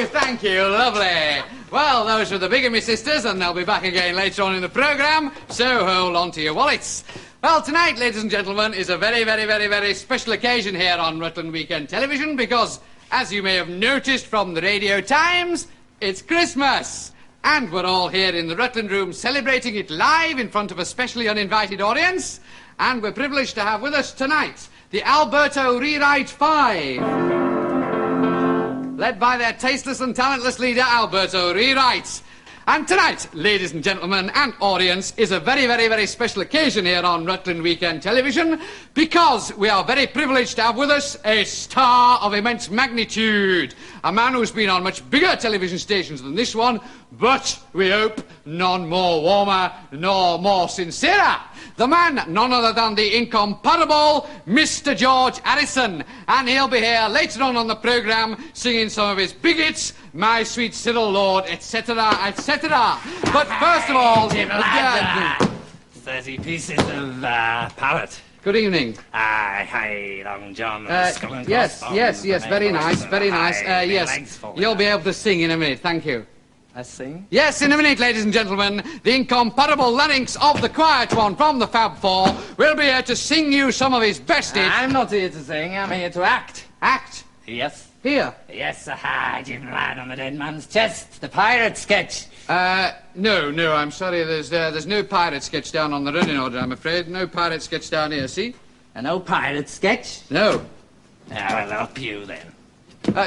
thank you. Lovely. Well, those were the Bigamy sisters, and they'll be back again later on in the programme, so hold on to your wallets. Well, tonight, ladies and gentlemen, is a very, very, very, very special occasion here on Rutland Weekend Television because, as you may have noticed from the radio times, it's Christmas. And we're all here in the Rutland room celebrating it live in front of a specially uninvited audience. And we're privileged to have with us tonight the Alberto Rewrite 5, led by their tasteless and talentless leader, Alberto Rewrite. And tonight, ladies and gentlemen and audience, is a very, very, very special occasion here on Rutland Weekend Television because we are very privileged to have with us a star of immense magnitude, a man who's been on much bigger television stations than this one, but we hope none more warmer nor more sincerer. The man, none other than the incomparable Mr. George Harrison. And he'll be here later on the programme singing some of his big hits, My Sweet Cyril Lord, etc., etc. But first of all... 30 pieces of palette. Good evening. Hi, Long John. Yes, very nice, very nice. Yes, you'll be able to sing in a minute, thank you. I sing? Yes, in a minute, ladies and gentlemen, the incomparable larynx of the quiet one from the Fab Four will be here to sing you some of his best hits. I'm not here to sing, I'm here to act. Act? Yes. Here? Yes, Jim lying on the dead man's chest, the pirate sketch. No, I'm sorry, there's no pirate sketch down on the running order, I'm afraid. No pirate sketch down here, see? No pirate sketch? No. I'll help you then.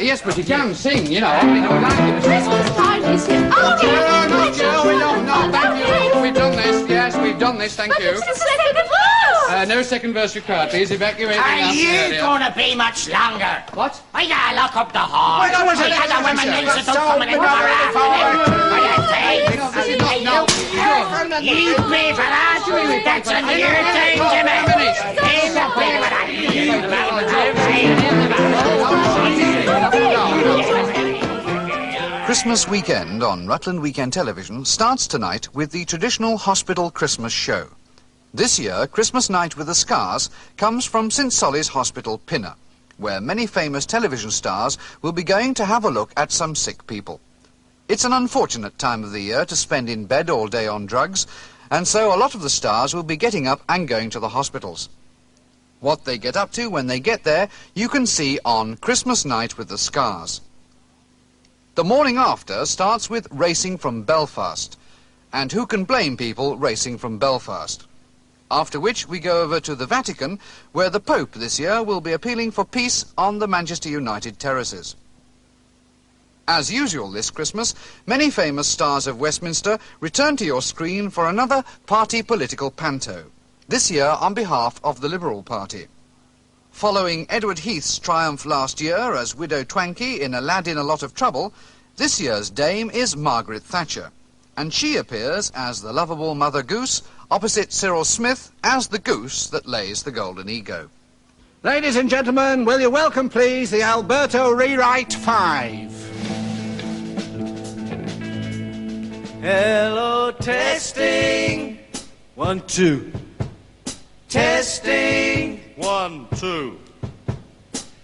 Yes, but you can sing, you know. I mean, I would like you to sing. Christmas time is here. Oh, No, thank you. We've done this. Yes, we've done this, thank you. It's the second verse. No second verse required, please. Evacuate. Are you gonna be much longer? What? I gotta lock up the hall. Wait, no, wait, The other women need to come in the You pay for that? That's a new thing, Jimmy. He's a bit of Christmas weekend on Rutland Weekend Television starts tonight with the traditional hospital Christmas show. This year, Christmas Night with the Scars comes from St Solly's Hospital, Pinner, where many famous television stars will be going to have a look at some sick people. It's an unfortunate time of the year to spend in bed all day on drugs, and so a lot of the stars will be getting up and going to the hospitals. What they get up to when they get there, you can see on Christmas Night with the Scars. The morning after starts with racing from Belfast. And who can blame people racing from Belfast? After which we go over to the Vatican, where the Pope this year will be appealing for peace on the Manchester United terraces. As usual this Christmas, many famous stars of Westminster return to your screen for another party political panto, this year on behalf of the Liberal Party. Following Edward Heath's triumph last year as Widow Twankey in A Lad in a Lot of Trouble, this year's dame is Margaret Thatcher, and she appears as the lovable Mother Goose opposite Cyril Smith as the goose that lays the golden ego. Ladies and gentlemen, will you welcome, please, the Alberto Rewrite 5. Hello, testing. 1, 2. Testing. 1, 2.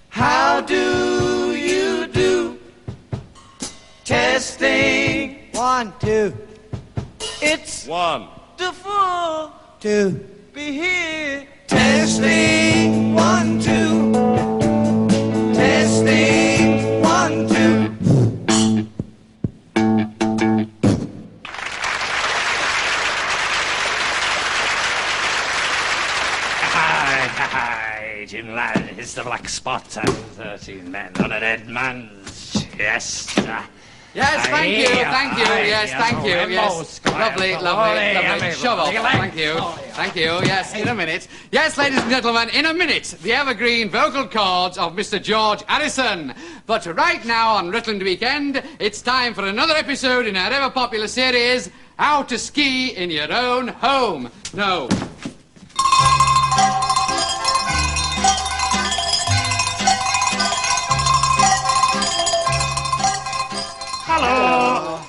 How do you do? Testing. 1, 2. It's 1. Wonderful to be here. Testing. 1, 2. Testing. 1, 2. Hi, Jim lad, it's the black spot and 13 men on a dead man's chest. Yes, thank you, yes, thank you, yes. Lovely. Shovel, thank you, yes, in a minute. Yes, ladies and gentlemen, in a minute, the evergreen vocal cords of Mr. George Harrison. But right now on Rutland Weekend, it's time for another episode in our ever-popular series, How to Ski in Your Own Home. No. Hello.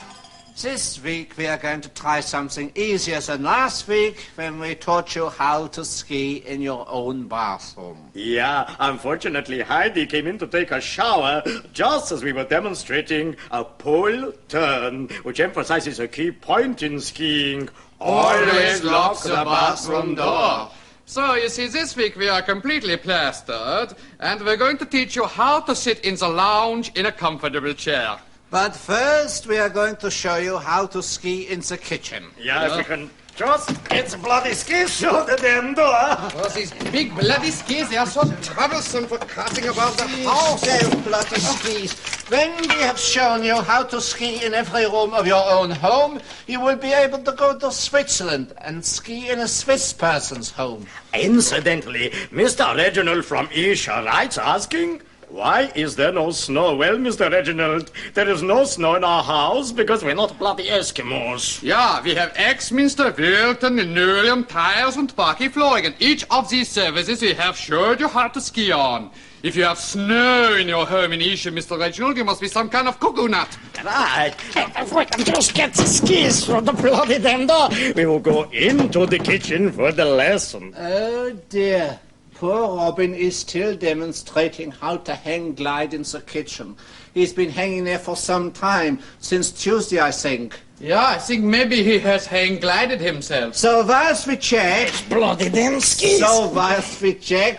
This week we are going to try something easier than last week when we taught you how to ski in your own bathroom. Yeah, unfortunately Heidi came in to take a shower just as we were demonstrating a pole turn, which emphasizes a key point in skiing. Always lock the bathroom door. So, you see, this week we are completely plastered, and we're going to teach you how to sit in the lounge in a comfortable chair. But first we are going to show you how to ski in the kitchen. Yeah, if we can just get the bloody skis through the damn door. Well, these big bloody skis, they are so troublesome for cutting about the house. Those bloody skis. When we have shown you how to ski in every room of your own home, you will be able to go to Switzerland and ski in a Swiss person's home. Incidentally, Mr. Reginald from Isha writes asking, why is there no snow? Well, Mr. Reginald, there is no snow in our house because we're not bloody Eskimos. Yeah, we have Axminster, Wilton, Linoleum, tiles and parquet flooring, and each of these services we have showed you how to ski on. If you have snow in your home in Isha, Mr. Reginald, you must be some kind of cuckoo nut. Right. If we can just get the skis from the bloody damn door, we will go into the kitchen for the lesson. Oh dear. Poor Robin is still demonstrating how to hang glide in the kitchen. He's been hanging there for some time, since Tuesday, I think. Yeah, I think maybe he has hang glided himself. So whilst we check... Bloody damn skis!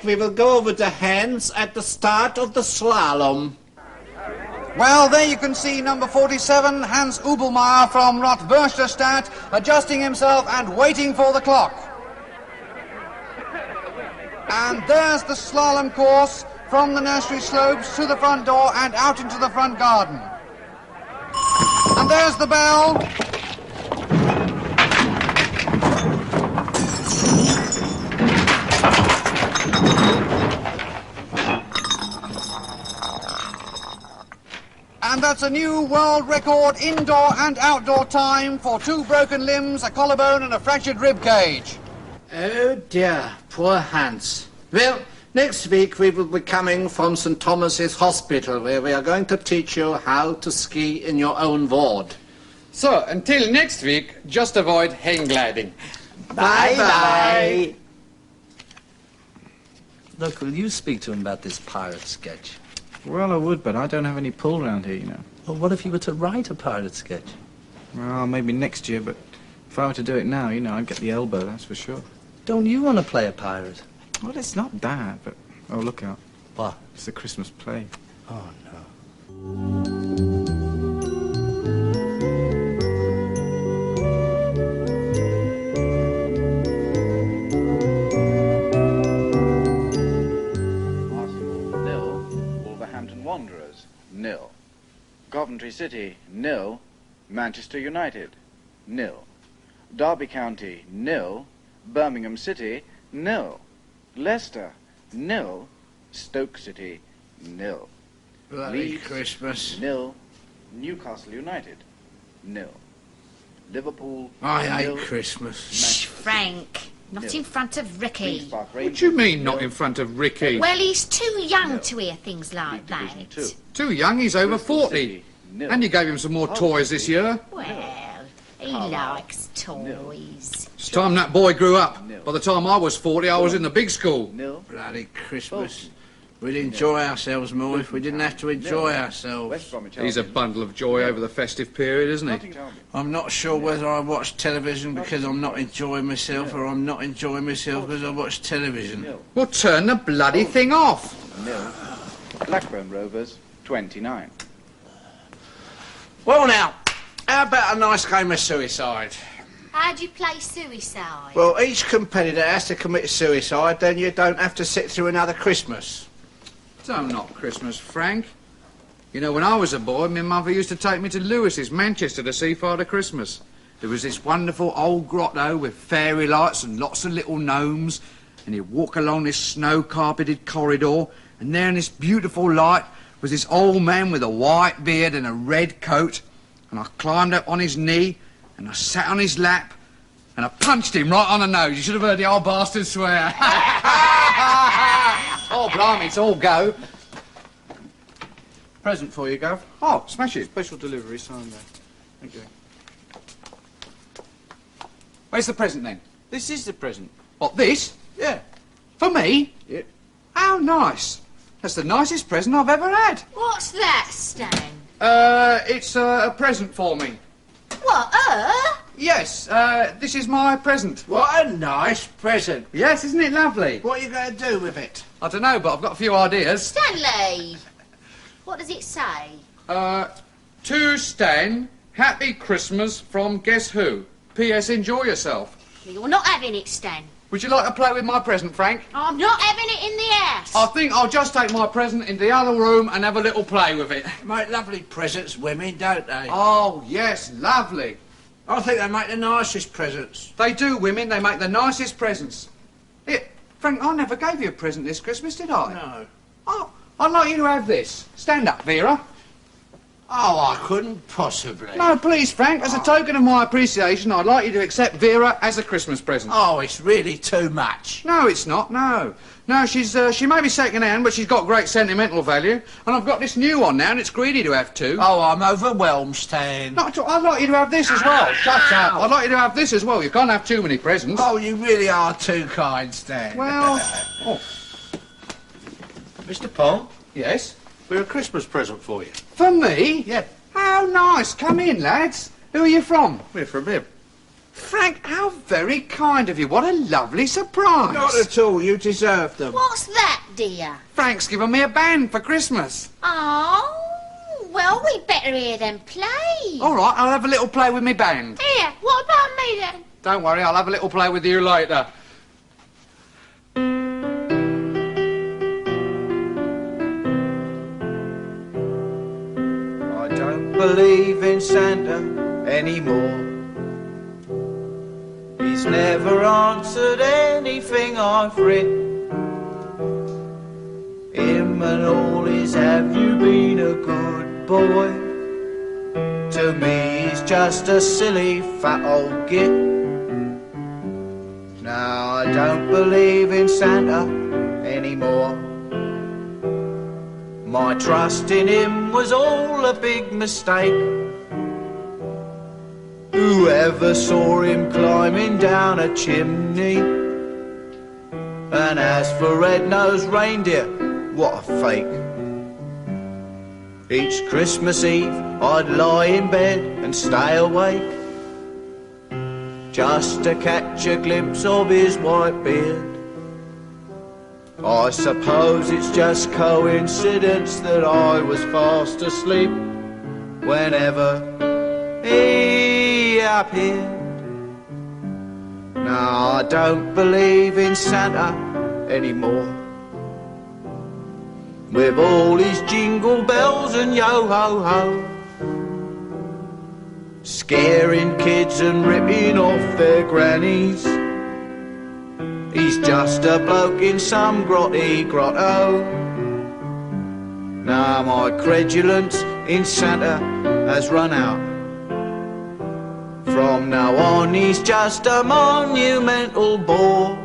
we will go over the hands at the start of the slalom. Well, there you can see number 47, Hans Ubelmeier from Rotwursterstadt, adjusting himself and waiting for the clock. And there's the slalom course from the nursery slopes to the front door and out into the front garden. And there's the bell. And that's a new world record indoor and outdoor time for 2 broken limbs, a collarbone and a fractured rib cage. Oh dear, poor Hans. Well, next week we will be coming from St. Thomas's Hospital, where we are going to teach you how to ski in your own ward. So, until next week, just avoid hang gliding. Bye-bye. Look, will you speak to him about this pirate sketch? Well, I would, but I don't have any pull round here, you know. Well, what if you were to write a pirate sketch? Well, maybe next year, but if I were to do it now, you know, I'd get the elbow, that's for sure. Don't you want to play a pirate? Well, it's not that, but... Oh, look out. What? It's the Christmas play. Oh, no. Arsenal, 0. Wolverhampton Wanderers, 0. Coventry City, 0. Manchester United, 0. Derby County, 0. Birmingham City, 0. Leicester, 0. Stoke City, 0. Bloody Leeds, Christmas. 0. Newcastle United, 0. Liverpool, I hate 0. Christmas. Shh, Frank. Not in front of Ricky. Queen's Park What Rangers, do you mean, not 0. in front of Ricky? Well, he's too young to hear things like League Division that. 2. Too young, he's over Bristol 40. City, 0. And you gave him some more toys this year. Well, he likes toys. It's time that boy grew up. By the time I was 40, I was in the big school. 0. Bloody Christmas. We'd enjoy ourselves more if we didn't have to enjoy ourselves. West Bromwich He's a Albion, bundle of joy over the festive period, isn't he? Nottingham Albion. I'm not sure whether I watch television because I'm not enjoying myself or I'm not enjoying myself because I watch television. 0. Well, turn the bloody thing off. 0. Blackburn Rovers, 29. Well now, how about a nice game of suicide? How do you play suicide? Well, each competitor has to commit suicide, then you don't have to sit through another Christmas. So not Christmas, Frank. You know, when I was a boy, my mother used to take me to Lewis's, Manchester, to see Father Christmas. There was this wonderful old grotto with fairy lights and lots of little gnomes, and you'd walk along this snow-carpeted corridor, and there in this beautiful light was this old man with a white beard and a red coat, and I climbed up on his knee, and I sat on his lap, and I punched him right on the nose. You should have heard the old bastard swear. Oh, blimey, it's all go. Present for you, Gov. Oh, smash it. Special delivery, signed there. Thank you. Where's the present then? This is the present. What, this? Yeah. For me? Yeah. How nice. That's the nicest present I've ever had. What's that, Stan? It's a present for me. What, Yes, this is my present. What a nice present. Yes, isn't it lovely? What are you going to do with it? I don't know, but I've got a few ideas. Stanley! What does it say? To Stan, happy Christmas from Guess Who? P.S. Enjoy yourself. You're not having it, Stan. Would you like to play with my present, Frank? I'm not having it in the house. I think I'll just take my present in the other room and have a little play with it. Make lovely presents, women, don't they? Oh, yes, lovely. I think they make the nicest presents. They do, women. They make the nicest presents. Here, Frank, I never gave you a present this Christmas, did I? No. Oh, I'd like you to have this. Stand up, Vera. Oh, I couldn't possibly. No, please, Frank. As a token of my appreciation, I'd like you to accept Vera as a Christmas present. Oh, it's really too much. No, it's not, no. No, she may be second-hand, but she's got great sentimental value. And I've got this new one now, and it's greedy to have two. Oh, I'm overwhelmed, Stan. Not at all. I'd like you to have this as well. Shut up. I'd like you to have this as well. You can't have too many presents. Oh, you really are too kind, Stan. Well... Oh. Mr. Pong, Yes? we're a Christmas present for you. For me? Yeah. How nice. Come in, lads. Who are you from? We're from him. Frank, how very kind of you. What a lovely surprise. Not at all. You deserve them. What's that, dear? Frank's given me a band for Christmas. Oh, well, we better hear them play. All right, I'll have a little play with me band. Here, what about me then? Don't worry, I'll have a little play with you later. I don't believe in Santa anymore. He's never answered anything I've written. Him and all his have you been a good boy? To me he's just a silly fat old git. Now I don't believe in Santa anymore. My trust in him was all a big mistake. Whoever saw him climbing down a chimney? And as for red-nosed reindeer, what a fake. Each Christmas Eve I'd lie in bed and stay awake, just to catch a glimpse of his white beard. I suppose it's just coincidence that I was fast asleep whenever he appeared. Now I don't believe in Santa anymore. With all his jingle bells and yo-ho-ho, scaring kids and ripping off their grannies, he's just a bloke in some grotty grotto. Now my credulence in Santa has run out. From now on he's just a monumental bore,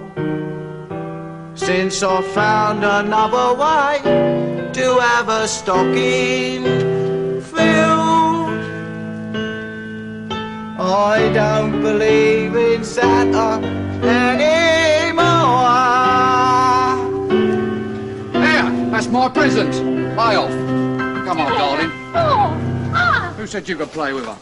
since I found another way to have a stocking filled. I don't believe in Santa anymore. There, that's my present. Lay off. Come on, darling. Oh, ah. Who said you could play with her?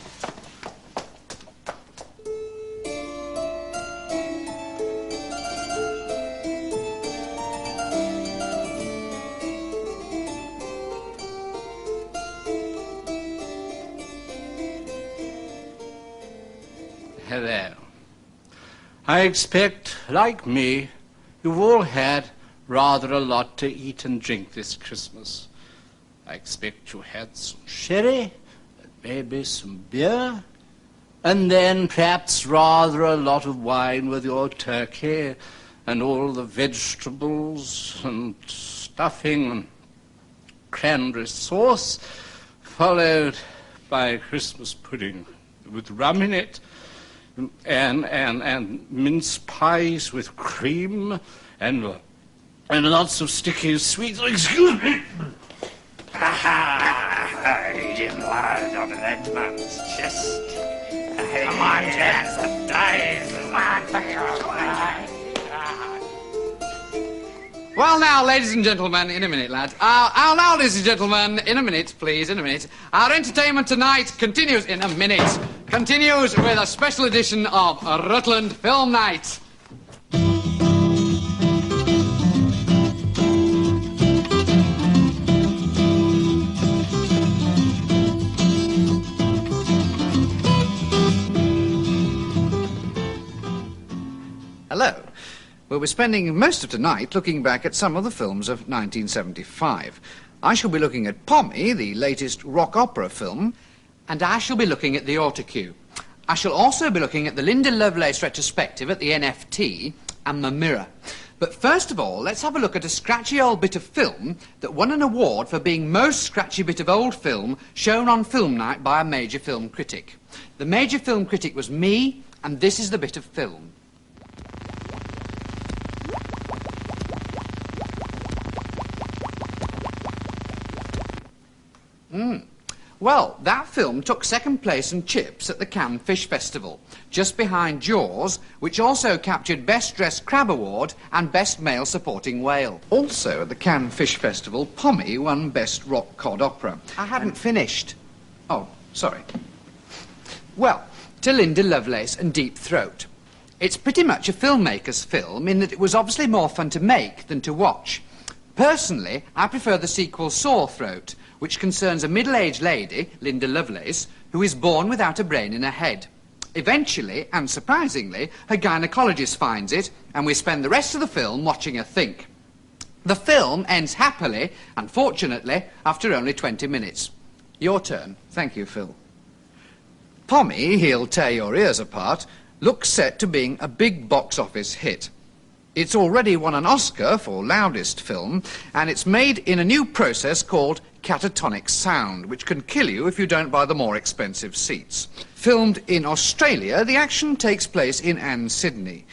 Hello. I expect, like me, you've all had rather a lot to eat and drink this Christmas. I expect you had some sherry, maybe some beer, and then perhaps rather a lot of wine with your turkey and all the vegetables and stuffing and cranberry sauce, followed by Christmas pudding with rum in it, and mince pies with cream, and lots of sticky sweets. Excuse me. I didn't lie on that man's chest. Come on, gents, the dice. Come on, Well, now, ladies and gentlemen, in a minute, lad. Now, ladies and gentlemen, in a minute, please, in a minute. Our entertainment tonight continues in a minute. Continues with a special edition of Rutland Film Night. Hello. Well, we're spending most of tonight looking back at some of the films of 1975. I shall be looking at Pommy, the latest rock opera film. And I shall be looking at the autocue. I shall also be looking at the Linda Lovelace retrospective at the NFT and The Mirror. But first of all, let's have a look at a scratchy old bit of film that won an award for being most scratchy bit of old film shown on film night by a major film critic. The major film critic was me, and this is the bit of film. Well, that film took second place and chips at the Cannes Fish Festival, just behind Jaws, which also captured Best Dressed Crab Award and Best Male Supporting Whale. Also at the Cannes Fish Festival, Pommy won Best Rock Cod Opera. I hadn't finished. Oh, sorry. Well, to Linda Lovelace and Deep Throat. It's pretty much a filmmaker's film in that it was obviously more fun to make than to watch. Personally, I prefer the sequel Sore Throat, which concerns a middle-aged lady, Linda Lovelace, who is born without a brain in her head. Eventually, and surprisingly, her gynecologist finds it, and we spend the rest of the film watching her think. The film ends happily, unfortunately, after only 20 minutes. Your turn. Thank you, Phil. Pommy, He'll Tear Your Ears Apart, looks set to being a big box office hit. It's already won an Oscar for loudest film, and it's made in a new process called catatonic sound, which can kill you if you don't buy the more expensive seats. Filmed in Australia, the action takes place in Sydney.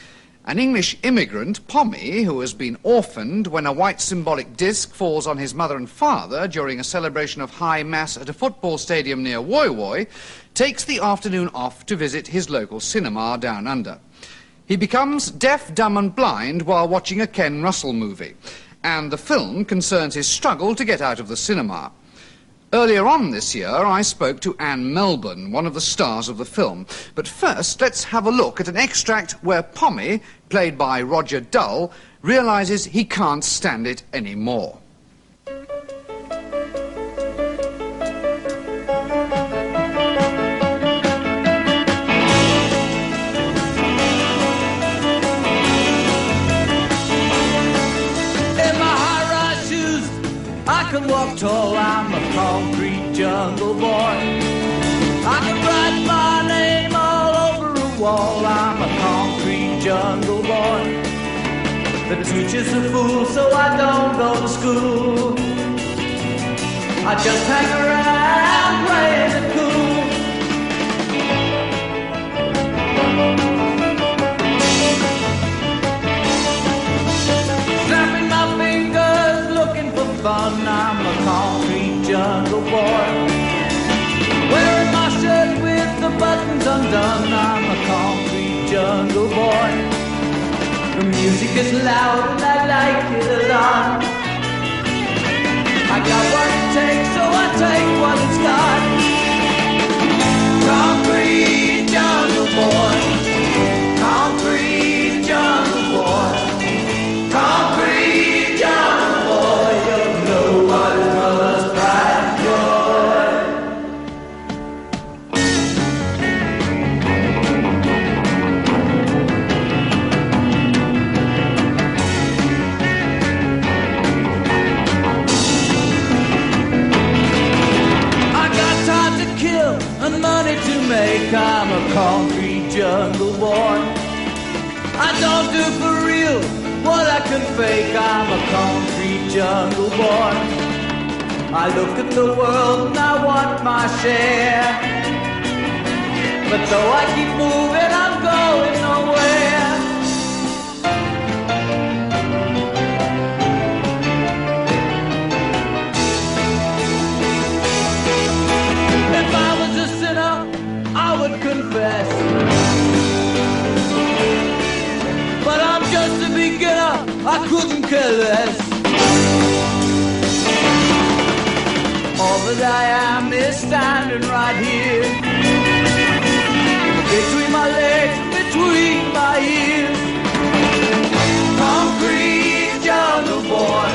An English immigrant, Pommy, who has been orphaned when a white symbolic disc falls on his mother and father during a celebration of High Mass at a football stadium near Woy Woy, takes the afternoon off to visit his local cinema down under. He becomes deaf, dumb and blind while watching a Ken Russell movie, and the film concerns his struggle to get out of the cinema. Earlier on this year, I spoke to Anne Melbourne, one of the stars of the film. But first, let's have a look at an extract where Pommy, played by Roger Dull, realises he can't stand it anymore. I can walk tall, I'm a concrete jungle boy. I can write my name all over a wall, I'm a concrete jungle boy. The teacher's a fool, so I don't go to school. I just hang around playing it cool. Snapping my fingers, looking for fun, I'm a concrete jungle boy. Wearing my shirt with the buttons undone, I'm a concrete jungle boy. The music is loud and I like it a lot. I got what it takes, so I take what it's got. Concrete jungle boy, concrete jungle boy, concrete jungle boy. You know what it was, pride, joy. I got time to kill and money to make, I'm a concrete jungle boy. I don't do for real what I can fake, I'm a concrete jungle boy. I look at the world and I want my share, but though I keep moving, I'm going nowhere. If I was a sinner, I would confess but I am standing right here. Between my legs, between my ears. Concrete jungle boy,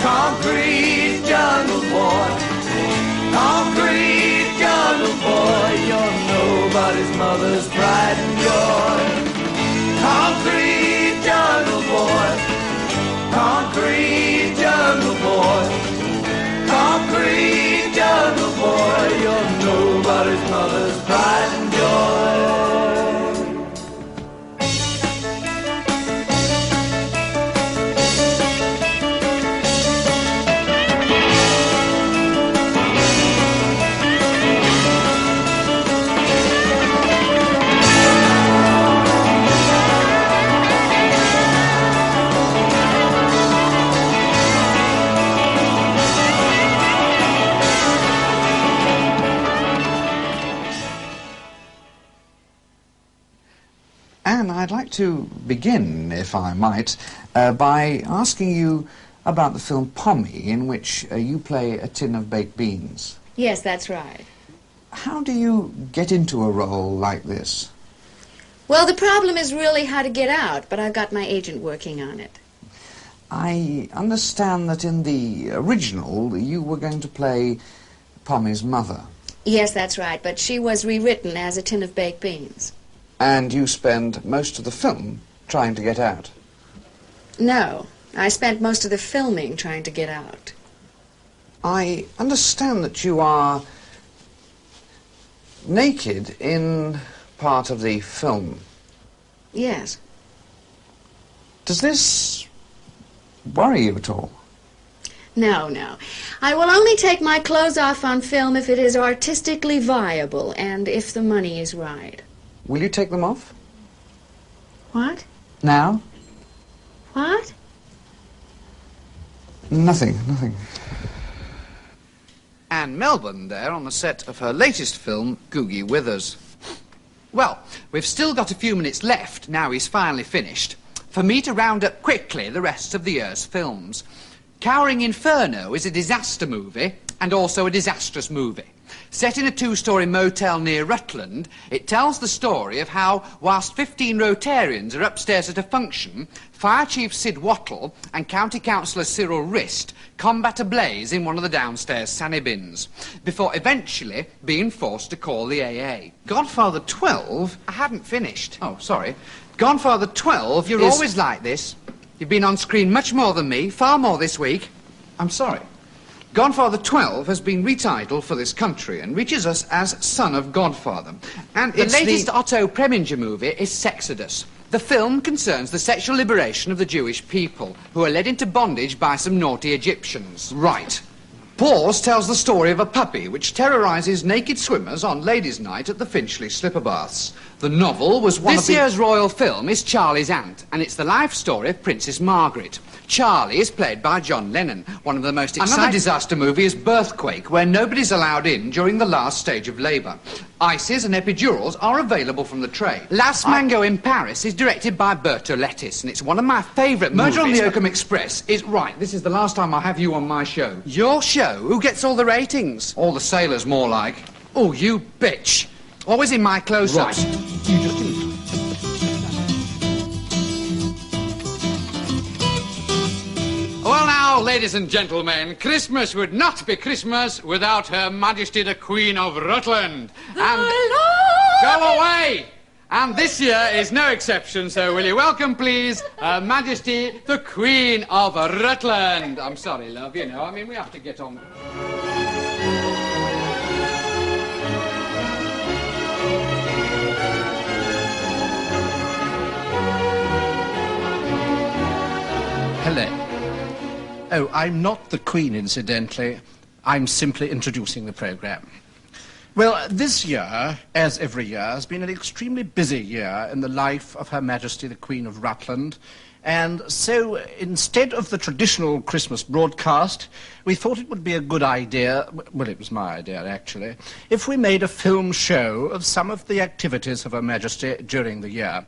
concrete jungle boy, concrete jungle boy, you're nobody's mother's pride and joy. Concrete jungle boy, concrete jungle boy, concrete jungle boy, you're nobody's mother's pride and joy. Anne, I'd like to begin, if I might, by asking you about the film Pommy, in which you play a tin of baked beans. Yes, that's right. How do you get into a role like this? Well, the problem is really how to get out, but I've got my agent working on it. I understand that in the original you were going to play Pommy's mother. Yes, that's right, but she was rewritten as a tin of baked beans. And you spend most of the film trying to get out. No, I spent most of the filming trying to get out. I understand that you are naked in part of the film. Yes. Does this worry you at all? No, no. I will only take my clothes off on film if it is artistically viable and if the money is right. Will you take them off? What? Now? What? Nothing, nothing. Anne Melbourne there on the set of her latest film, Googie Withers. Well, we've still got a few minutes left, now he's finally finished, for me to round up quickly the rest of the year's films. Cowering Inferno is a disaster movie and also a disastrous movie. Set in a two-storey motel near Rutland, it tells the story of how, whilst 15 Rotarians are upstairs at a function, Fire Chief Sid Wattle and County Councillor Cyril Rist combat a blaze in one of the downstairs sanny bins, before eventually being forced to call the AA. Godfather 12? I hadn't finished. Oh, sorry. Godfather 12 You're always like this. You've been on screen much more than me, far more this week. I'm sorry. Godfather 12 has been retitled for this country and reaches us as Son of Godfather. And the latest Otto Preminger movie is Sexodus. The film concerns the sexual liberation of the Jewish people, who are led into bondage by some naughty Egyptians. Right. Pause tells the story of a puppy which terrorises naked swimmers on ladies' night at the Finchley Slipper Baths. The novel was one of the... This year's royal film is Charlie's Aunt, and it's the life story of Princess Margaret. Charlie is played by John Lennon, one of the most exciting... Another disaster movie is Birthquake, where nobody's allowed in during the last stage of labour. Ices and epidurals are available from the tray. Last Mango in Paris is directed by Bertolettis, and it's one of my favourite movies. Murder on the Oakham Express is... Right, this is the last time I'll have you on my show. Your show? Who gets all the ratings? All the sailors, more like. Oh, you bitch. Always in my close-ups. Right. You just didn't... Well now, ladies and gentlemen, Christmas would not be Christmas without Her Majesty the Queen of Rutland. And... Go away! And this year is no exception, so will you welcome, please, Her Majesty the Queen of Rutland. I'm sorry, love, you know, I mean, we have to get on... Hello. Oh, I'm not the Queen, incidentally. I'm simply introducing the programme. Well, this year, as every year, has been an extremely busy year in the life of Her Majesty the Queen of Rutland, and so instead of the traditional Christmas broadcast, we thought it would be a good idea, well, it was my idea, actually, if we made a film show of some of the activities of Her Majesty during the year.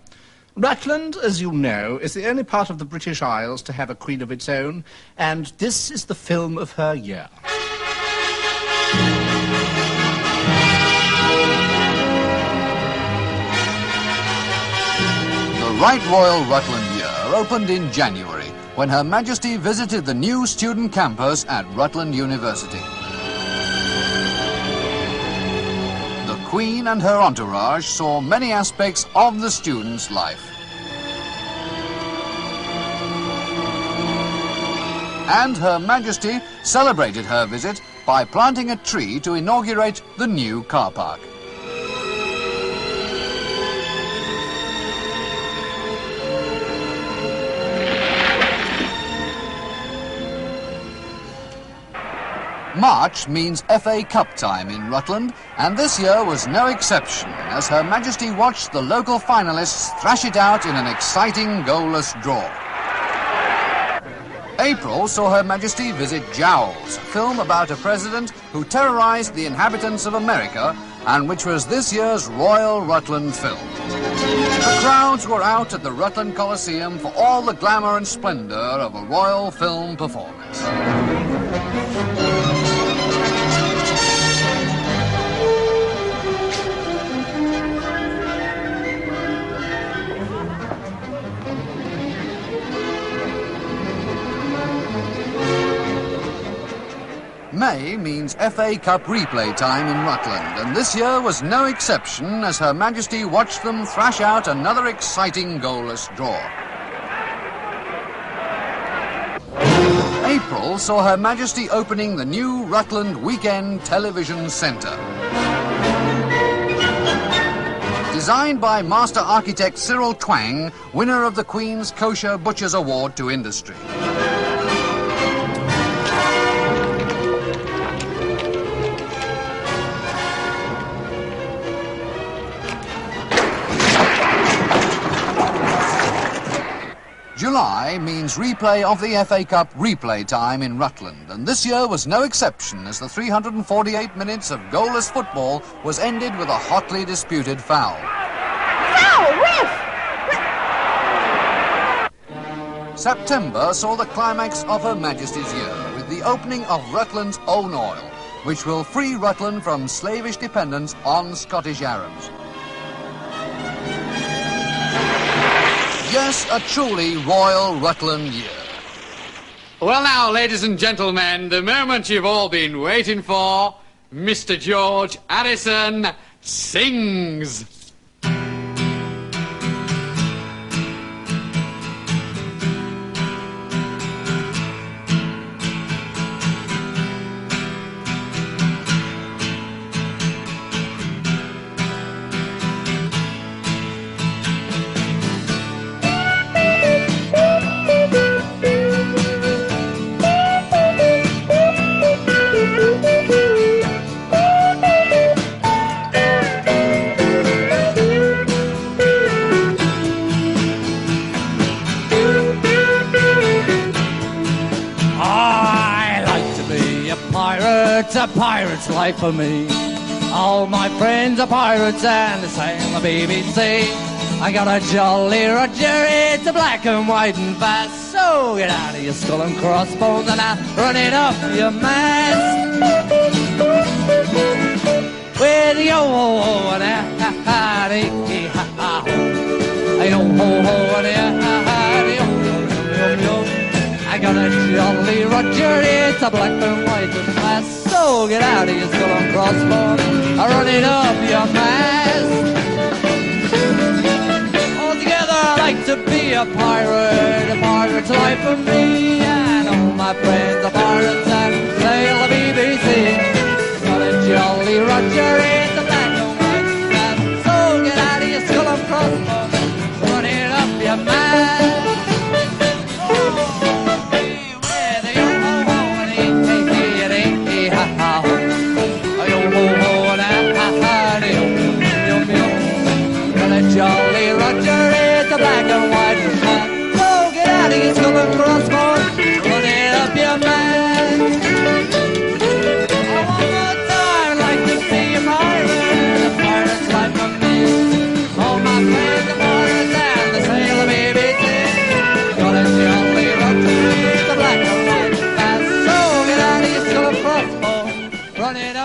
Rutland, as you know, is the only part of the British Isles to have a queen of its own, and this is the film of her year. The Right Royal Rutland Year opened in January, when Her Majesty visited the new student campus at Rutland University. The Queen and her entourage saw many aspects of the students' life. And Her Majesty celebrated her visit by planting a tree to inaugurate the new car park. March means FA Cup time in Rutland, and this year was no exception, as Her Majesty watched the local finalists thrash it out in an exciting goalless draw. April saw Her Majesty visit Jowls, a film about a president who terrorized the inhabitants of America, and which was this year's Royal Rutland film. The crowds were out at the Rutland Coliseum for all the glamour and splendor of a royal film performance. May means FA Cup replay time in Rutland, and this year was no exception, as Her Majesty watched them thrash out another exciting goalless draw. April saw Her Majesty opening the new Rutland Weekend Television Centre. Designed by Master Architect Cyril Twang, winner of the Queen's Kosher Butchers Award to Industry. July means replay of the FA Cup replay time in Rutland, and this year was no exception, as the 348 minutes of goalless football was ended with a hotly disputed foul. September saw the climax of Her Majesty's year, with the opening of Rutland's own oil, which will free Rutland from slavish dependence on Scottish Arabs. Yes, a truly royal Rutland year. Well now, ladies and gentlemen, the moment you've all been waiting for, Mr. George Harrison sings. It's a pirate's life for me. All my friends are pirates and they sail the BBC. I got a Jolly Roger, it's a black and white and fast. So get out of your skull and crossbones and I run it up your mast. With yo-ho-ho and a-ha-ha-dee-ha-ha-ho. Yo-ho-ho and a-ha-ha-dee-ho-yo-yo-yo-yo. I got a Jolly Roger, it's a black and white and fast. So get out of your skull and crossbones, I run it up your mast. Altogether I like to be a pirate's life for me. And all my friends are pirates and sail the BBC. Got a Jolly Roger, it's a black and white and fast. So get out of your skull and crossbones, run it up your mast. Jolly Roger is a black and white and fat. So get out of your skull and crossbones, run it up your man. One more time, I'd like to see a pirate's life for me. All my friends are pirates and they sail the BBC. Got a Jolly Roger is a black and white and fat. So get out of your skull and crossbones, run it up.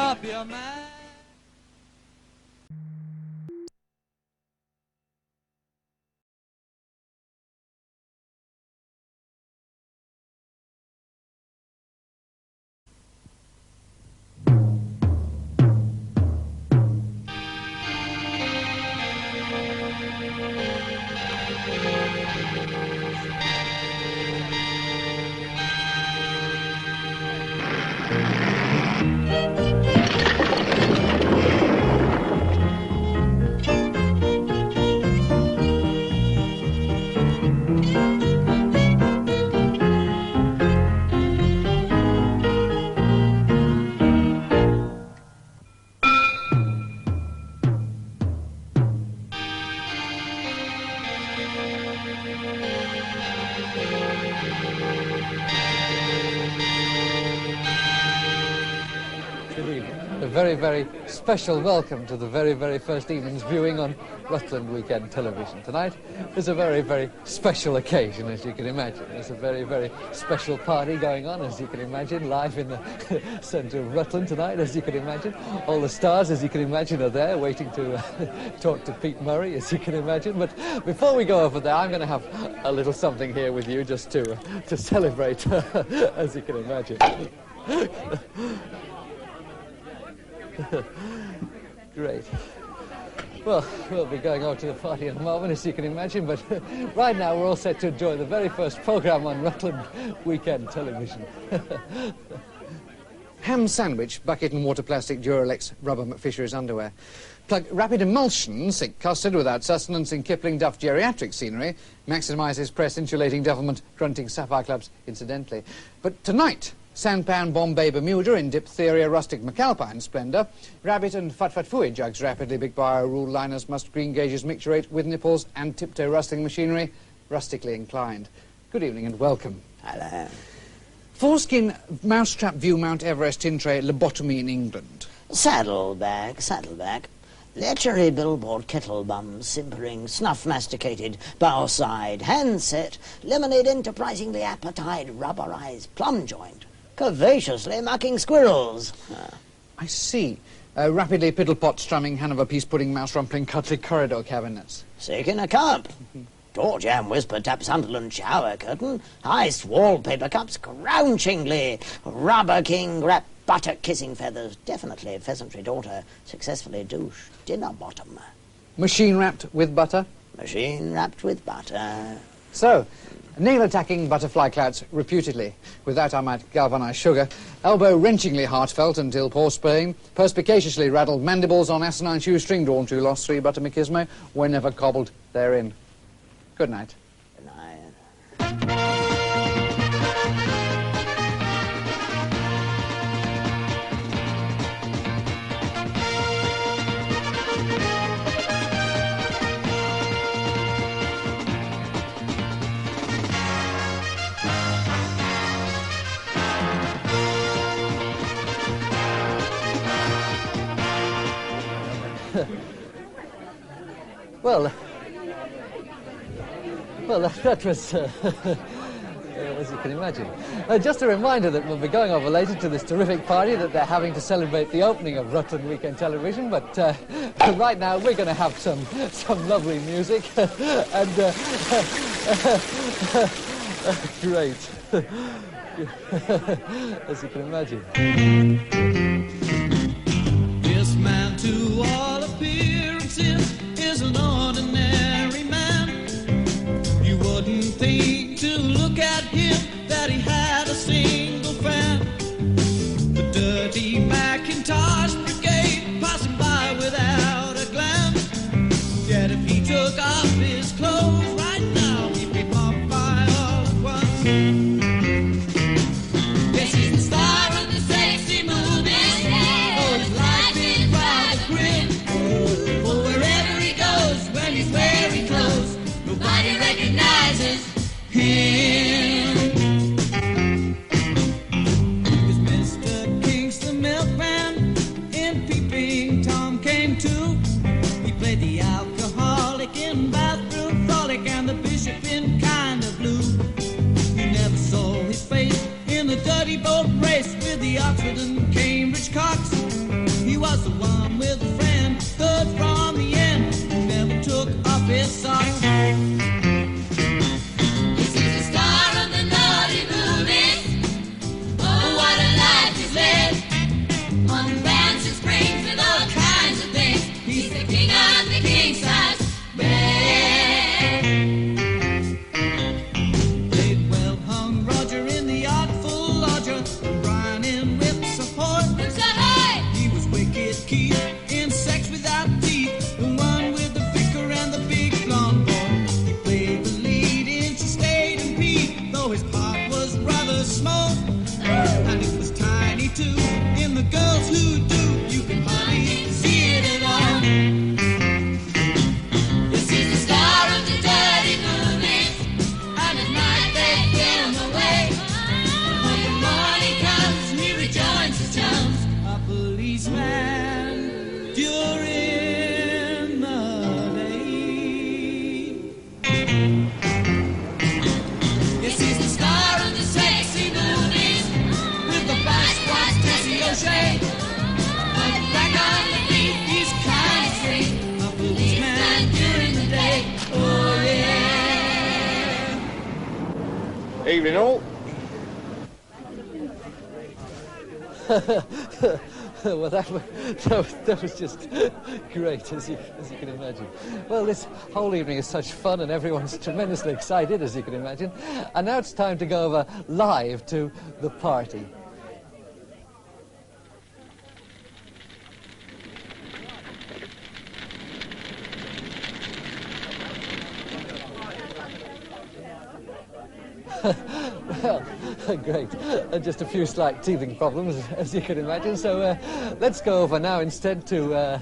very, very special welcome to the very, very first evening's viewing on Rutland Weekend Television. Tonight is a very, very special occasion, as you can imagine. There's a very, very special party going on, as you can imagine, live in the centre of Rutland tonight, as you can imagine. All the stars, as you can imagine, are there waiting to talk to Pete Murray, as you can imagine. But before we go over there, I'm going to have a little something here with you just to celebrate, as you can imagine. Great. Well, we'll be going over to the party in a moment, as you can imagine, but right now we're all set to enjoy the very first programme on Rutland Weekend Television. Ham sandwich, bucket and water plastic, Duralex, rubber McFisher's underwear. Plug rapid emulsion, thick custard without sustenance in Kipling Duff geriatric scenery. Maximises press insulating devilment, grunting sapphire clubs, incidentally. But tonight, Sanpan Bombay Bermuda in diphtheria rustic McAlpine splendour. Rabbit and Fut-Fut Fooey jugs rapidly, big bio rule liners, must green gauges mixturate with nipples and tiptoe rusting machinery, rustically inclined. Good evening and welcome. Hello. Foreskin mousetrap view Mount Everest tin tray lobotomy in England. Saddleback. Lechery billboard kettle bum, simpering, snuff masticated, bow side, handset, lemonade enterprisingly appetite, rubber eyes, plum joint, curvaceously mucking squirrels. I see. Rapidly piddlepot strumming Hanover peace pudding mouse rumpling cutlery corridor cabinets. Sick in a cup. Door jam whisper tap Sunderland shower curtain, iced wallpaper cups crouchingly, rubber king wrap buttock kissing feathers, definitely pheasantry daughter, successfully douche, dinner bottom. Machine wrapped with butter? Machine wrapped with butter. So, nail attacking butterfly clouts reputedly. With that I might galvanise sugar. Elbow wrenchingly heartfelt until perspicaciously raddled mandibles on asinine shoestring drawn to lost 3 butter machismo were never cobbled therein. Good night. Good night. Well, that was, as you can imagine. Just a reminder that we'll be going over later to this terrific party that they're having to celebrate the opening of Rutland Weekend Television, but right now we're going to have some lovely music, and great, as you can imagine. This man to all appearances is an ordinary man. You wouldn't think to look at him that he had a single fan. The dirty Macintosh brigade passing by without a glance. Yet if he took off his clothes right now, he'd be bumped by all at once. Yes, he's the star of the sexy movies. Oh, his life is proud of grin. For wherever he goes, when he's wearing clothes, nobody recognizes him. It's Mr. Kingston Milkman. In Peeping Tom came too. He played the alcoholic in Bathroom Frolic and the bishop in Kind of Blue. You never saw his face in the dirty boat race with the Oxford and Cambridge cocks. He was the one with a friend, third from the end, who never took off his socks. This is the star of the naughty movies. Oh, what a life he's led. On bands and springs with all kinds of things. He's the king of the king size bed. Played well hung Roger in the Artful Lodger, Brian in Whips Ahoy. Whips Ahoy! He was wicked Keith in Sex Without Teeth, the one with the vicar and the big blonde Evening all. Well, that was just great, as you can imagine. Well, this whole evening is such fun and everyone's tremendously excited, as you can imagine. And now it's time to go over live to the party. Well, great. Just a few slight teething problems, as you can imagine. So let's go over now instead to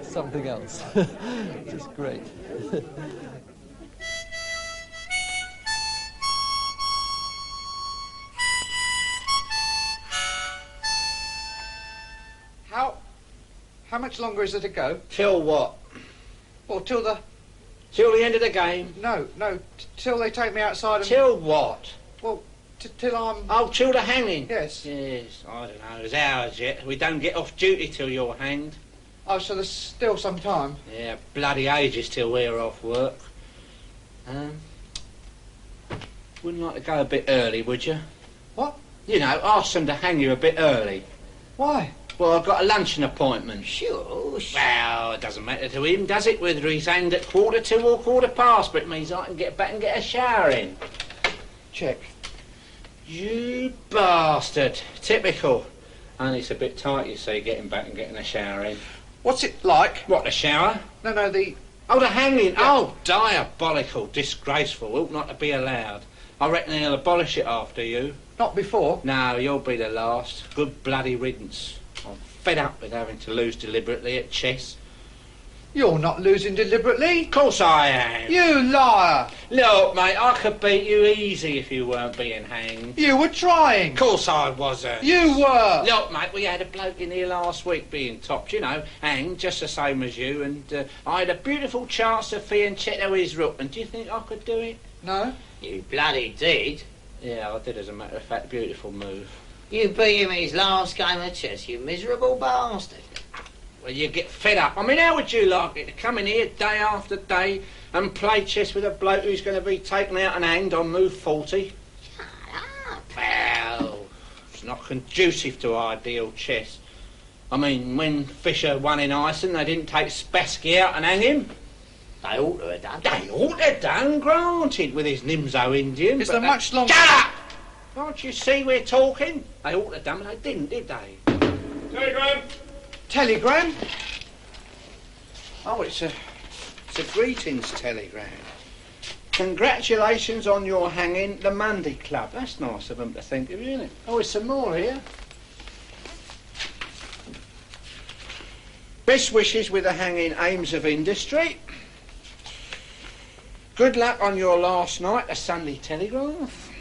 something else, which is great. How much longer is there to go? Till what? Well, till the end of the game? No, till they take me outside and... Till what? Well, till I'm... Oh, till the hanging? Yes. Yes, I don't know, there's hours yet. We don't get off duty till you're hanged. Oh, so there's still some time? Yeah, bloody ages till we're off work. Wouldn't like to go a bit early, would you? What? You know, ask them to hang you a bit early. Why? Well, I've got a luncheon appointment. Shush. Well, it doesn't matter to him, does it, whether he's hanged at 2:45 or 2:15, but it means I can get back and get a shower in. Check. You bastard. Typical. Only it's a bit tight, you see, getting back and getting a shower in. What's it like? What, the shower? No, the... Oh, the hanging. Yeah. Oh, diabolical, disgraceful, ought not to be allowed. I reckon they'll abolish it after you. Not before? No, you'll be the last. Good bloody riddance. I'm fed up with having to lose deliberately at chess. You're not losing deliberately. Of course I am. You liar. Look, mate, I could beat you easy if you weren't being hanged. You were trying. Of course I wasn't. You were. Look, mate, we had a bloke in here last week being topped, you know, hanged just the same as you, and I had a beautiful chance to fianchetto his Rutland. Do you think I could do it? No. You bloody did. Yeah, I did, as a matter of fact. Beautiful move. You beat him in his last game of chess, you miserable bastard. Well, you get fed up. I mean, how would you like it to come in here day after day and play chess with a bloke who's going to be taken out and hanged on move 40? Shut up. Well, it's not conducive to ideal chess. I mean, when Fischer won in Iceland, they didn't take Spassky out and hang him. They ought to have done. They ought to have done, granted, with his Nimzo Indian. Is there much longer... Shut up! Can't you see we're talking? They ought to have done, but they didn't, did they? Telegram. Telegram? Oh, it's a greetings telegram. Congratulations on your hanging, the Monday Club. That's nice of them to think of, isn't it? Oh, there's some more here. Best wishes with the hanging aims of industry. Good luck on your last night, a Sunday Telegraph.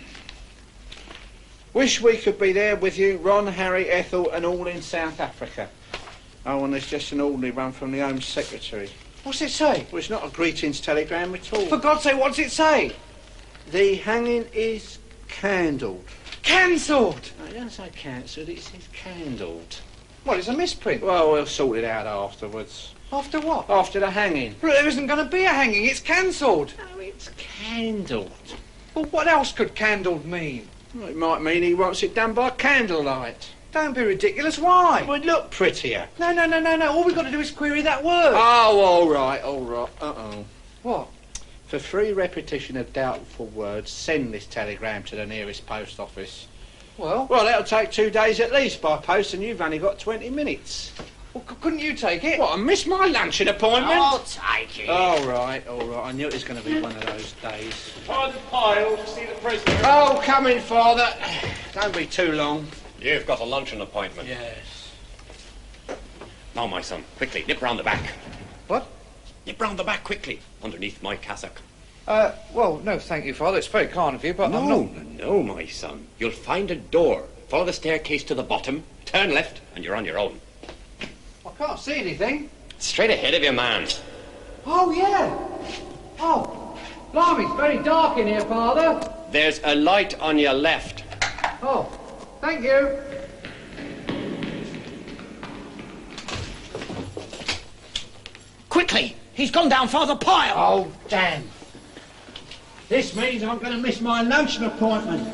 Wish we could be there with you, Ron, Harry, Ethel and all in South Africa. Oh, and there's just an ordinary one from the Home Secretary. What's it say? Well, it's not a greetings telegram at all. For God's sake, what's it say? The hanging is candled. Cancelled! No, it doesn't say cancelled, it says candled. Well, it's a misprint. Well, we'll sort it out afterwards. After what? After the hanging. Well, there isn't going to be a hanging, it's cancelled. No, it's candled. Well, what else could candled mean? Well, it might mean he wants it done by candlelight. Don't be ridiculous, why? It would look prettier. No. All we've got to do is query that word. Oh, all right. Uh-oh. What? For free repetition of doubtful words, send this telegram to the nearest post office. Well, that'll take 2 days at least by post, and you've only got 20 minutes. Well, couldn't you take it? What, I missed my luncheon appointment? I'll take it. All right. I knew it was going to be one of those days. Father Pyle to see the prisoner. Oh, come in, Father. Don't be too long. You've got a luncheon appointment. Yes. Now, my son, quickly, nip round the back. What? Nip round the back quickly, underneath my cassock. Well, no, thank you, Father. It's very kind of you, but I'm not... No, my son. You'll find a door. Follow the staircase to the bottom, turn left, and you're on your own. I can't see anything. Straight ahead of you, man. Oh, yeah. Oh, blimey, it's very dark in here, Father. There's a light on your left. Oh, thank you. Quickly, He's gone down Father Pyle. Oh, damn. This means I'm going to miss my luncheon appointment.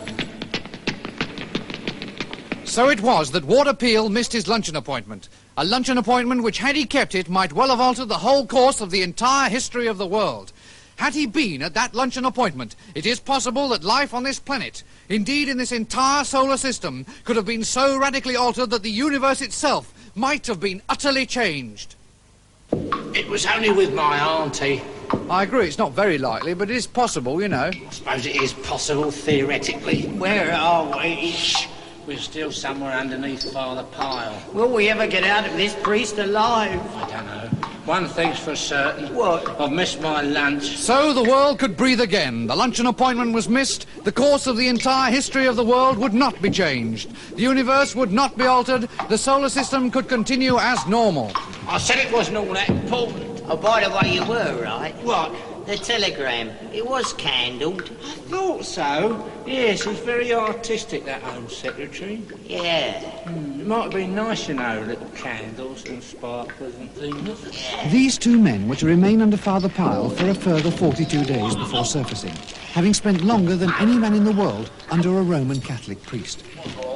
So it was that Warder Peel missed his luncheon appointment. A luncheon appointment which, had he kept it, might well have altered the whole course of the entire history of the world. Had he been at that luncheon appointment, it is possible that life on this planet, indeed in this entire solar system, could have been so radically altered that the universe itself might have been utterly changed. It was only with my auntie. I agree, it's not very likely, but it is possible, you know. I suppose it is possible, theoretically. Where are we? We're still somewhere underneath Father Pyle. Will we ever get out of this priest alive? I don't know. One thing's for certain. What? I've missed my lunch. So the world could breathe again. The luncheon appointment was missed. The course of the entire history of the world would not be changed. The universe would not be altered. The solar system could continue as normal. I said it wasn't all that important. Oh, by the way, you were right. What? The telegram. It was candled. I thought so. Yes, he's very artistic, that Home Secretary. Yeah. It might have been nice, you know, little candles and sparklers and things. Yeah. These two men were to remain under Father Pyle for a further 42 days before surfacing, having spent longer than any man in the world under a Roman Catholic priest.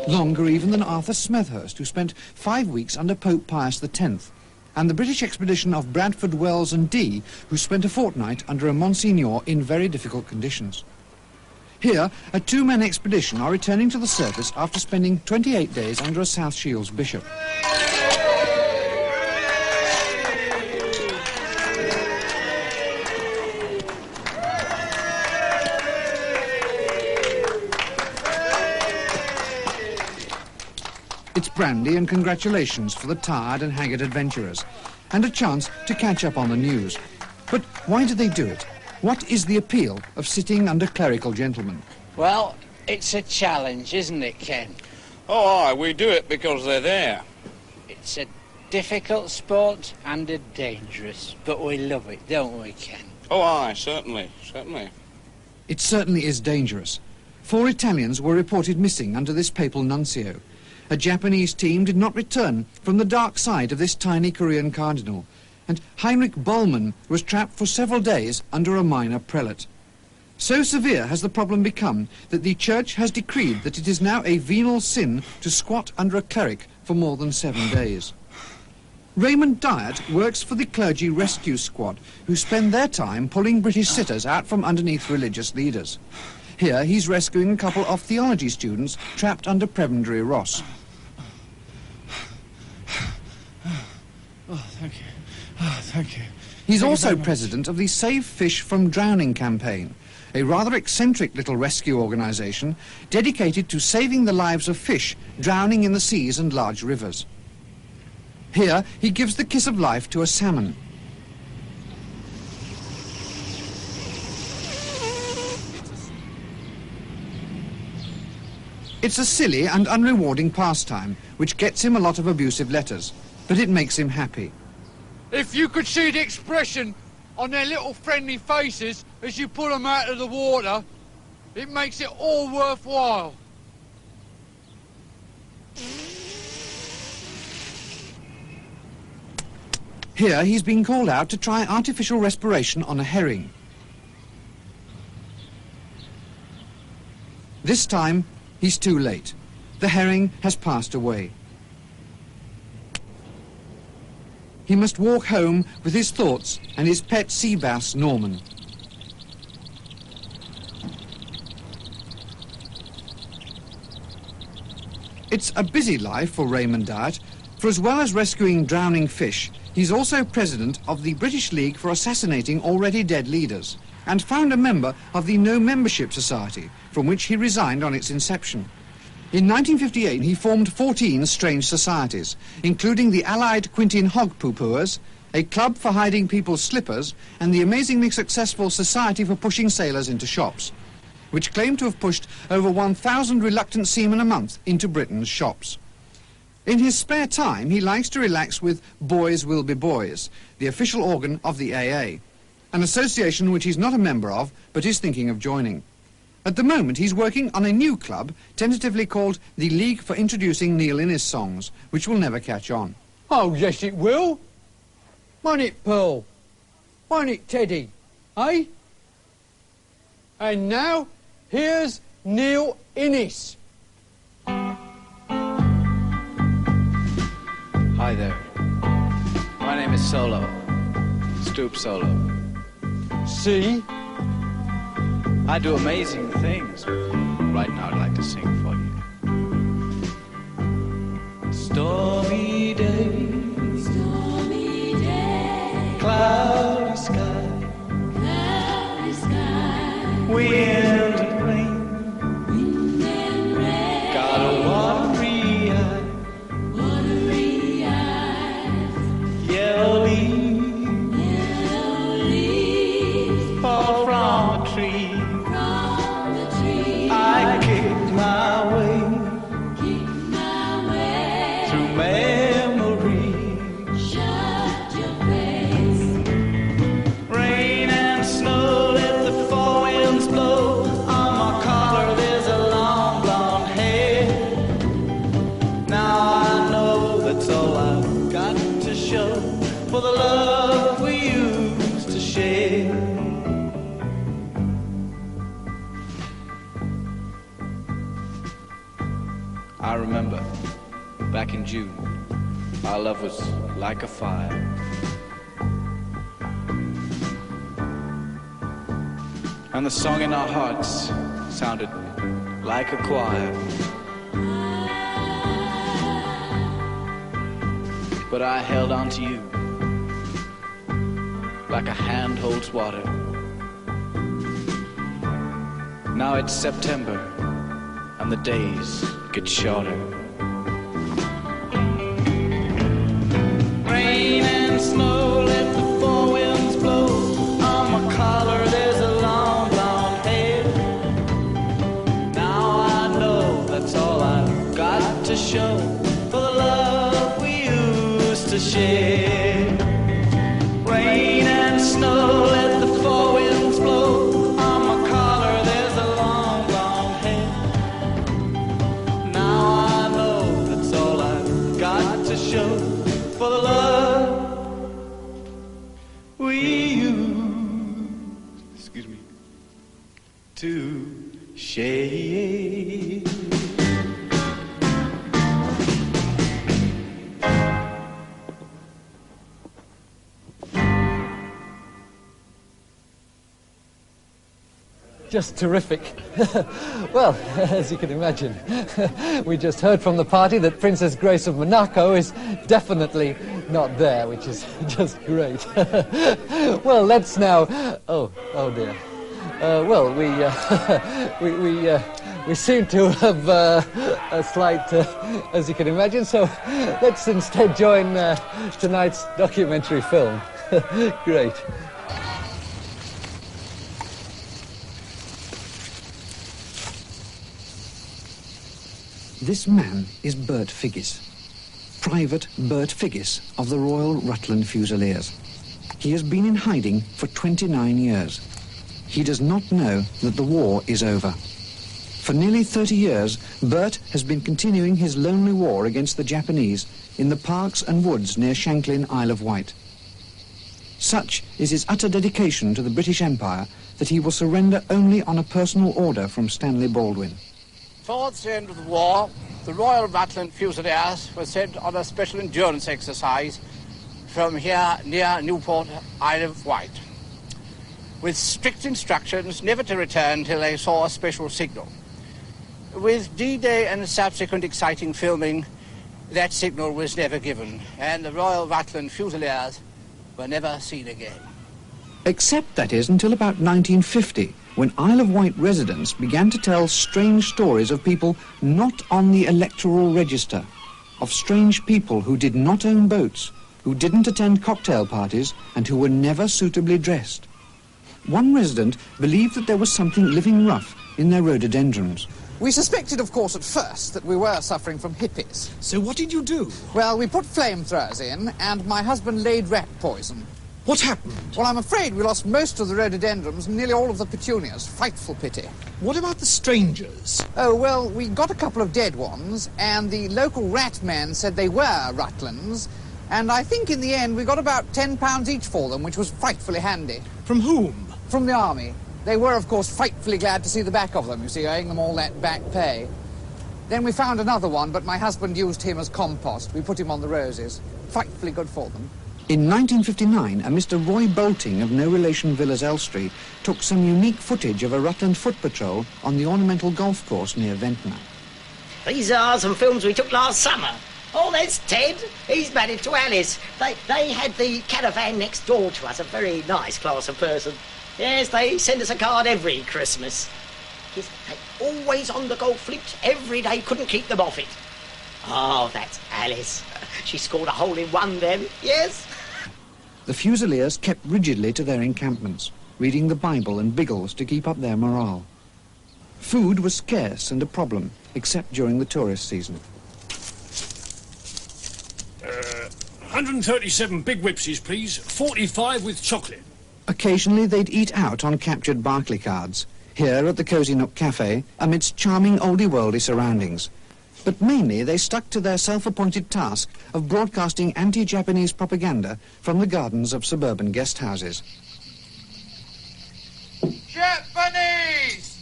Longer even than Arthur Smethurst, who spent 5 weeks under Pope Pius X, and the British expedition of Bradford, Wells and Dee, who spent a fortnight under a Monsignor in very difficult conditions. Here, a two-man expedition are returning to the surface after spending 28 days under a South Shields bishop. It's brandy and congratulations for the tired and haggard adventurers, and a chance to catch up on the news. But why do they do it? What is the appeal of sitting under clerical gentlemen? Well, it's a challenge, isn't it, Ken? Oh, aye, we do it because they're there. It's a difficult sport and a dangerous, but we love it, don't we, Ken? Oh, aye, certainly, certainly. It certainly is dangerous. 4 Italians were reported missing under this papal nuncio. A Japanese team did not return from the dark side of this tiny Korean cardinal, and Heinrich Bollmann was trapped for several days under a minor prelate. So severe has the problem become that the Church has decreed that it is now a venal sin to squat under a cleric for more than 7 days. Raymond Dyatt works for the Clergy Rescue Squad, who spend their time pulling British sitters out from underneath religious leaders. Here he's rescuing a couple of theology students trapped under Prebendary Ross. Oh, thank you. Oh, thank you. He's also president of the Save Fish from Drowning campaign, a rather eccentric little rescue organisation dedicated to saving the lives of fish drowning in the seas and large rivers. Here he gives the kiss of life to a salmon. It's a silly and unrewarding pastime, which gets him a lot of abusive letters, but it makes him happy. If you could see the expression on their little friendly faces as you pull them out of the water, it makes it all worthwhile. Here he's been called out to try artificial respiration on a herring. This time, he's too late. The herring has passed away. He must walk home with his thoughts and his pet sea bass, Norman. It's a busy life for Raymond Dyatt, for as well as rescuing drowning fish, he's also president of the British League for Assassinating Already Dead Leaders, and founder member of the No Membership Society, from which he resigned on its inception. In 1958, he formed 14 strange societies, including the Allied Quintin Hog Poo-Pooers, a club for hiding people's slippers, and the amazingly successful Society for Pushing Sailors into Shops, which claimed to have pushed over 1,000 reluctant seamen a month into Britain's shops. In his spare time, he likes to relax with Boys Will Be Boys, the official organ of the AA, an association which he's not a member of, but is thinking of joining. At the moment, he's working on a new club, tentatively called the League for Introducing Neil Innes Songs, which will never catch on. Oh, yes, it will. Won't it, Pearl? On it, Teddy. Eh? And now, here's Neil Innes. Hi there. My name is Solo. Stoop Solo. See? I do amazing things. Right now I'd like to sing for you. Stormy day. Stormy day. Cloudy sky. Cloudy sky. Wind and rain. Wind and rain. Got a watery eye. Watery eyes. Yellow leaves. Yellow leaves. Fall from a tree. From the tree. I kicked my way. Kicked my way. Through memory. Shut your face. Rain and snow, let the four winds blow. On my collar there's a long blonde hair. Now I know that's all I've got to show for the love we used to share. I remember back in June, our love was like a fire. And the song in our hearts sounded like a choir. But I held on to you like a hand holds water. Now it's September and the days get shorter. Rain and snow, let the four winds blow. On my collar there's a long blonde hair. Now I know that's all I've got to show for the love we used to share. Rain and snow, let the four winds blow. On my collar there's a long blonde hair. Now I know that's all I've got to show for the love we used, excuse me, to share. Just terrific. Well, as you can imagine, we just heard from the party that Princess Grace of Monaco is definitely not there, which is just great. Well, let's now... Oh dear. Well, we seem to have a slight, as you can imagine, so let's instead join tonight's documentary film. Great. This man is Bert Figgis, Private Bert Figgis of the Royal Rutland Fusiliers. He has been in hiding for 29 years. He does not know that the war is over. For nearly 30 years, Bert has been continuing his lonely war against the Japanese in the parks and woods near Shanklin, Isle of Wight. Such is his utter dedication to the British Empire that he will surrender only on a personal order from Stanley Baldwin. Towards the end of the war, the Royal Rutland Fusiliers were sent on a special endurance exercise from here near Newport, Isle of Wight, with strict instructions never to return till they saw a special signal. With D-Day and subsequent exciting filming, that signal was never given, and the Royal Rutland Fusiliers were never seen again. Except, that is, until about 1950, when Isle of Wight residents began to tell strange stories of people not on the electoral register, of strange people who did not own boats, who didn't attend cocktail parties, and who were never suitably dressed. One resident believed that there was something living rough in their rhododendrons. We suspected, of course, at first that we were suffering from hippies. So what did you do? Well, we put flamethrowers in, and my husband laid rat poison. What happened? Well, I'm afraid we lost most of the rhododendrons and nearly all of the petunias. Frightful pity. What about the strangers? Oh, well, we got a couple of dead ones, and the local rat man said they were Rutlands, And I think in the end we got about £10 each for them, which was frightfully handy. From whom? From the army. They were, of course, frightfully glad to see the back of them, you see, owing them all that back pay. Then we found another one, but my husband used him as compost. We put him on the roses. Frightfully good for them. In 1959, a Mr. Roy Bolting of no relation Villas Elstree took some unique footage of a Rutland foot patrol on the ornamental golf course near Ventnor. These are some films we took last summer. Oh, there's Ted. He's married to Alice. They had the caravan next door to us, a very nice class of person. Yes, they send us a card every Christmas. Yes, they always on the golf links every day, couldn't keep them off it. Oh, that's Alice. She scored a hole in one then, yes. The Fusiliers kept rigidly to their encampments, reading the Bible and Biggles to keep up their morale. Food was scarce and a problem, except during the tourist season. 137 big whipsies, please. 45 with chocolate. Occasionally they'd eat out on captured Barclay cards, here at the Cosy Nook Cafe, amidst charming oldie-worldy surroundings. But mainly they stuck to their self-appointed task of broadcasting anti-Japanese propaganda from the gardens of suburban guest houses. Japanese!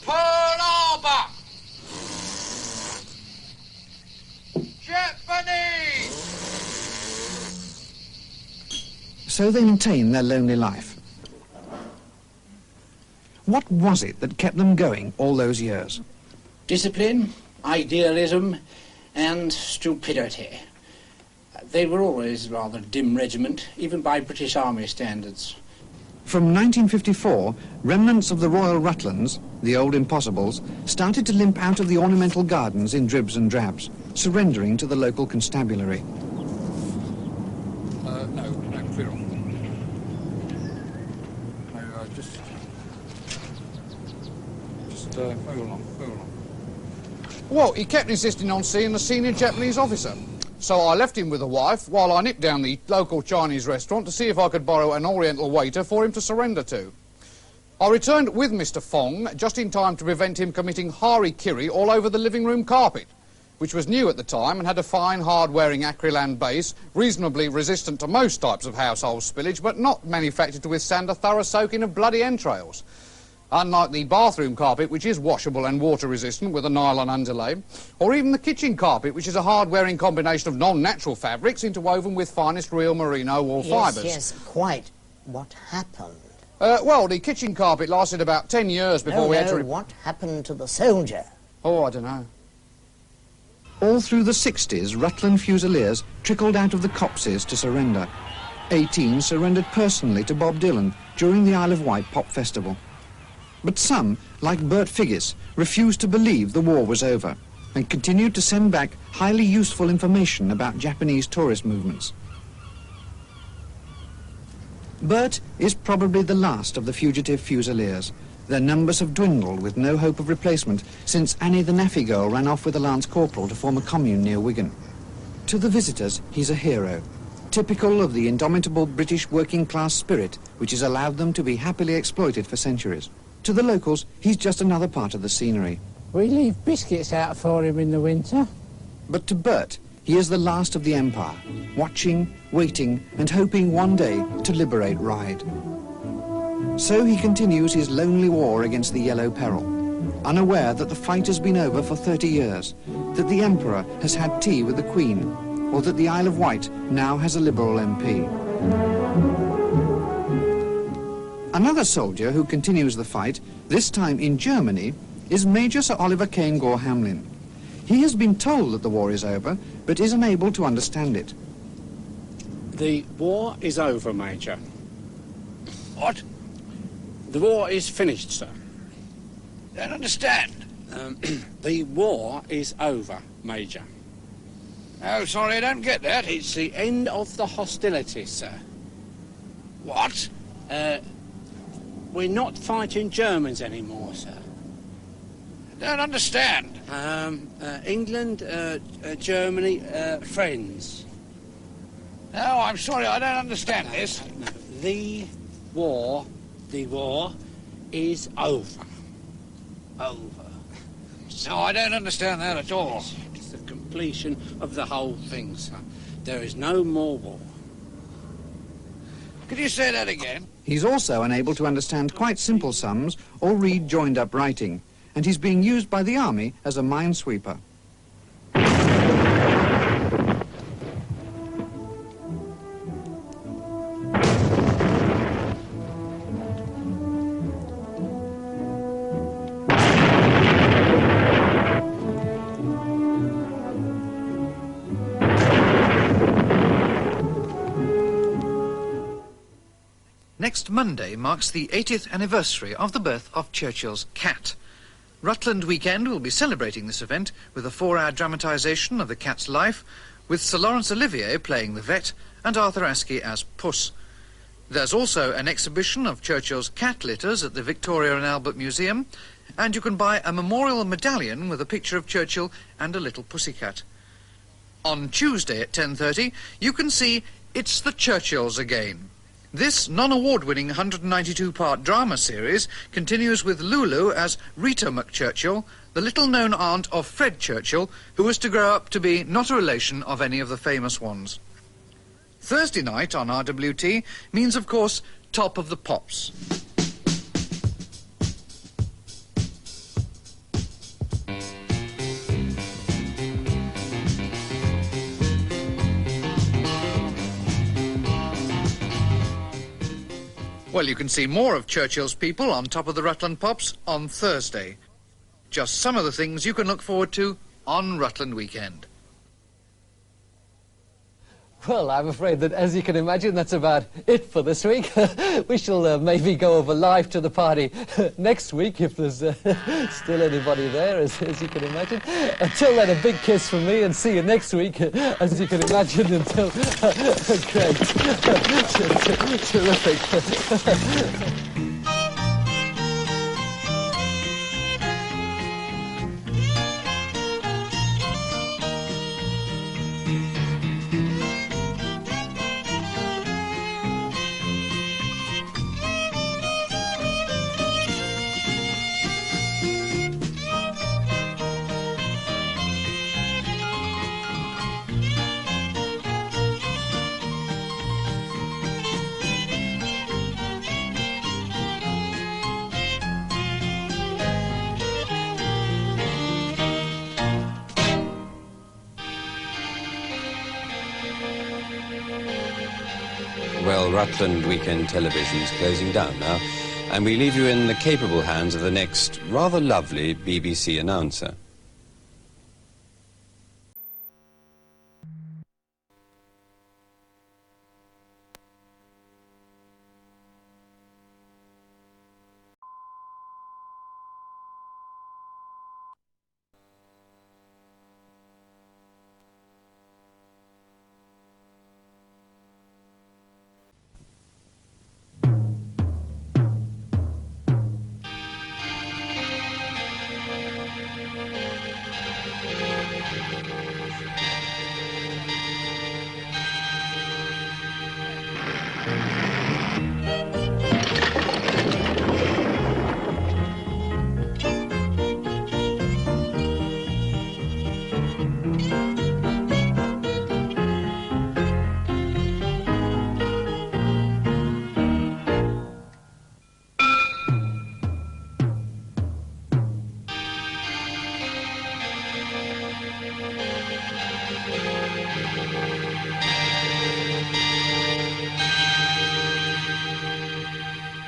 Pearl Harbor! Japanese! So they maintained their lonely life. What was it that kept them going all those years? Discipline, idealism, and stupidity. They were always rather a dim regiment, even by British Army standards. From 1954, remnants of the Royal Rutlands, the old Impossibles, started to limp out of the ornamental gardens in dribs and drabs, surrendering to the local constabulary. No, clear off. No, just move along. Well, he kept insisting on seeing the senior Japanese officer. So I left him with the wife while I nipped down the local Chinese restaurant to see if I could borrow an Oriental waiter for him to surrender to. I returned with Mr. Fong just in time to prevent him committing hara-kiri all over the living room carpet, which was new at the time and had a fine, hard-wearing acrylan base, reasonably resistant to most types of household spillage, but not manufactured to withstand a thorough soaking of bloody entrails. Unlike the bathroom carpet, which is washable and water-resistant with a nylon underlay, or even the kitchen carpet, which is a hard-wearing combination of non-natural fabrics interwoven with finest real merino wool fibres. Yes, quite. What happened? Well, the kitchen carpet lasted about 10 years before we had to... what happened to the soldier? Oh, I don't know. All through the 60s, Rutland Fusiliers trickled out of the copses to surrender. 18 surrendered personally to Bob Dylan during the Isle of Wight Pop Festival. But some, like Bert Figgis, refused to believe the war was over and continued to send back highly useful information about Japanese tourist movements. Bert is probably the last of the fugitive Fusiliers. Their numbers have dwindled with no hope of replacement since Annie the Naffy girl ran off with a Lance Corporal to form a commune near Wigan. To the visitors, he's a hero, typical of the indomitable British working-class spirit which has allowed them to be happily exploited for centuries. To the locals, he's just another part of the scenery. We leave biscuits out for him in the winter. But to Bert, he is the last of the Empire, watching, waiting, and hoping one day to liberate Ryde. So he continues his lonely war against the Yellow Peril, unaware that the fight has been over for 30 years, that the Emperor has had tea with the Queen, or that the Isle of Wight now has a Liberal MP. Another soldier who continues the fight, this time in Germany, is Major Sir Oliver Cairngorm Hamlin. He has been told that the war is over, but is unable to understand it. The war is over, Major. What? The war is finished, sir. Don't understand. The war is over, Major. Oh, sorry, I don't get that. It's the end of the hostilities, sir. What? We're not fighting Germans anymore, sir. Don't understand. England, Germany, friends. No, I'm sorry, I don't understand this. No, the war is over. Over. No, I don't understand that at all. It's a complete completion of the whole thing, son. There is no more war. Could you say that again? He's also unable to understand quite simple sums or read joined-up writing, and he's being used by the army as a minesweeper. Next Monday marks the 80th anniversary of the birth of Churchill's cat. Rutland Weekend will be celebrating this event with a 4-hour dramatisation of the cat's life, with Sir Laurence Olivier playing the vet and Arthur Askey as Puss. There's also an exhibition of Churchill's cat litters at the Victoria and Albert Museum, and you can buy a memorial medallion with a picture of Churchill and a little pussycat. On Tuesday at 10:30, you can see It's the Churchills Again. This non-award-winning 192-part drama series continues with Lulu as Rita McChurchill, the little-known aunt of Fred Churchill, who was to grow up to be not a relation of any of the famous ones. Thursday night on RWT means, of course, Top of the Pops. Well, you can see more of Churchill's people on Top of the Rutland Pops on Thursday. Just some of the things you can look forward to on Rutland Weekend. Well, I'm afraid that, as you can imagine, that's about it for this week. We shall maybe go over live to the party next week if there's still anybody there, as you can imagine. Until then, a big kiss from me, and see you next week, as you can imagine. Until great, terrific. Well, Rutland Weekend Television is closing down now, and we leave you in the capable hands of the next rather lovely BBC announcer.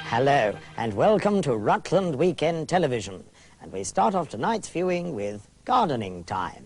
Hello, and welcome to Rutland Weekend Television. And we start off tonight's viewing with Gardening Time.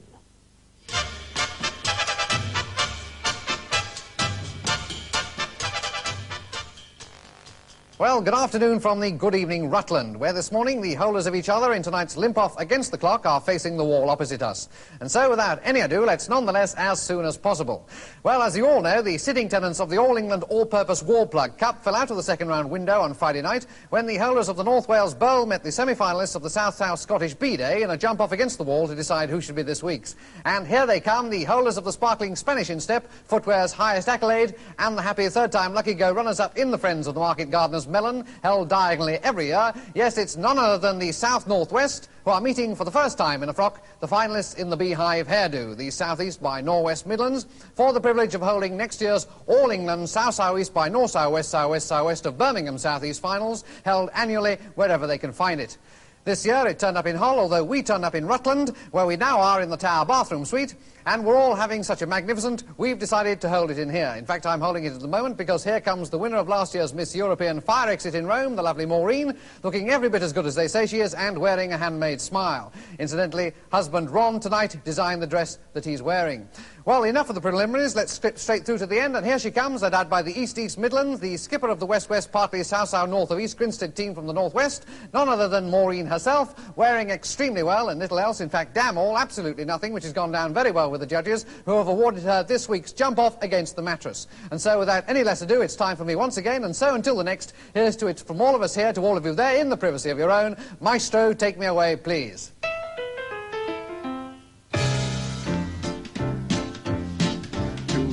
Well, good afternoon from the Good Evening Rutland, where this morning the holders of each other in tonight's limp-off against the clock are facing the wall opposite us. And so, without any ado, let's nonetheless as soon as possible. Well, as you all know, the sitting tenants of the All England All-Purpose Wall Plug Cup fell out of the second-round window on Friday night when the holders of the North Wales Bowl met the semi-finalists of the South-South Scottish B-Day in a jump-off against the wall to decide who should be this week's. And here they come, the holders of the sparkling Spanish instep, footwear's highest accolade, and the happy third-time lucky go runners-up in the Friends of the Market Gardeners Melon, held diagonally every year. Yes, it's none other than the South Northwest, who are meeting for the first time in a frock the finalists in the Beehive hairdo, the South East by North West Midlands, for the privilege of holding next year's All England South South East by North South West South West South West of Birmingham South East finals, held annually wherever they can find it. This year it turned up in Hull, although we turned up in Rutland, where we now are in the Tower bathroom suite, and we're all having such a magnificent, we've decided to hold it in here. In fact, I'm holding it at the moment because here comes the winner of last year's Miss European fire exit in Rome, the lovely Maureen, looking every bit as good as they say she is and wearing a handmade smile. Incidentally, husband Ron tonight designed the dress that he's wearing. Well, enough of the preliminaries. Let's skip straight through to the end, and here she comes, led out by the East-East Midlands, the skipper of the West-West, partly South-South, North of East Grinstead team from the North-West, none other than Maureen herself, wearing extremely well and little else, in fact, damn all, absolutely nothing, which has gone down very well with the judges, who have awarded her this week's jump-off against the mattress. And so, without any less ado, it's time for me once again, and so until the next, here's to it from all of us here to all of you there in the privacy of your own. Maestro, take me away, please.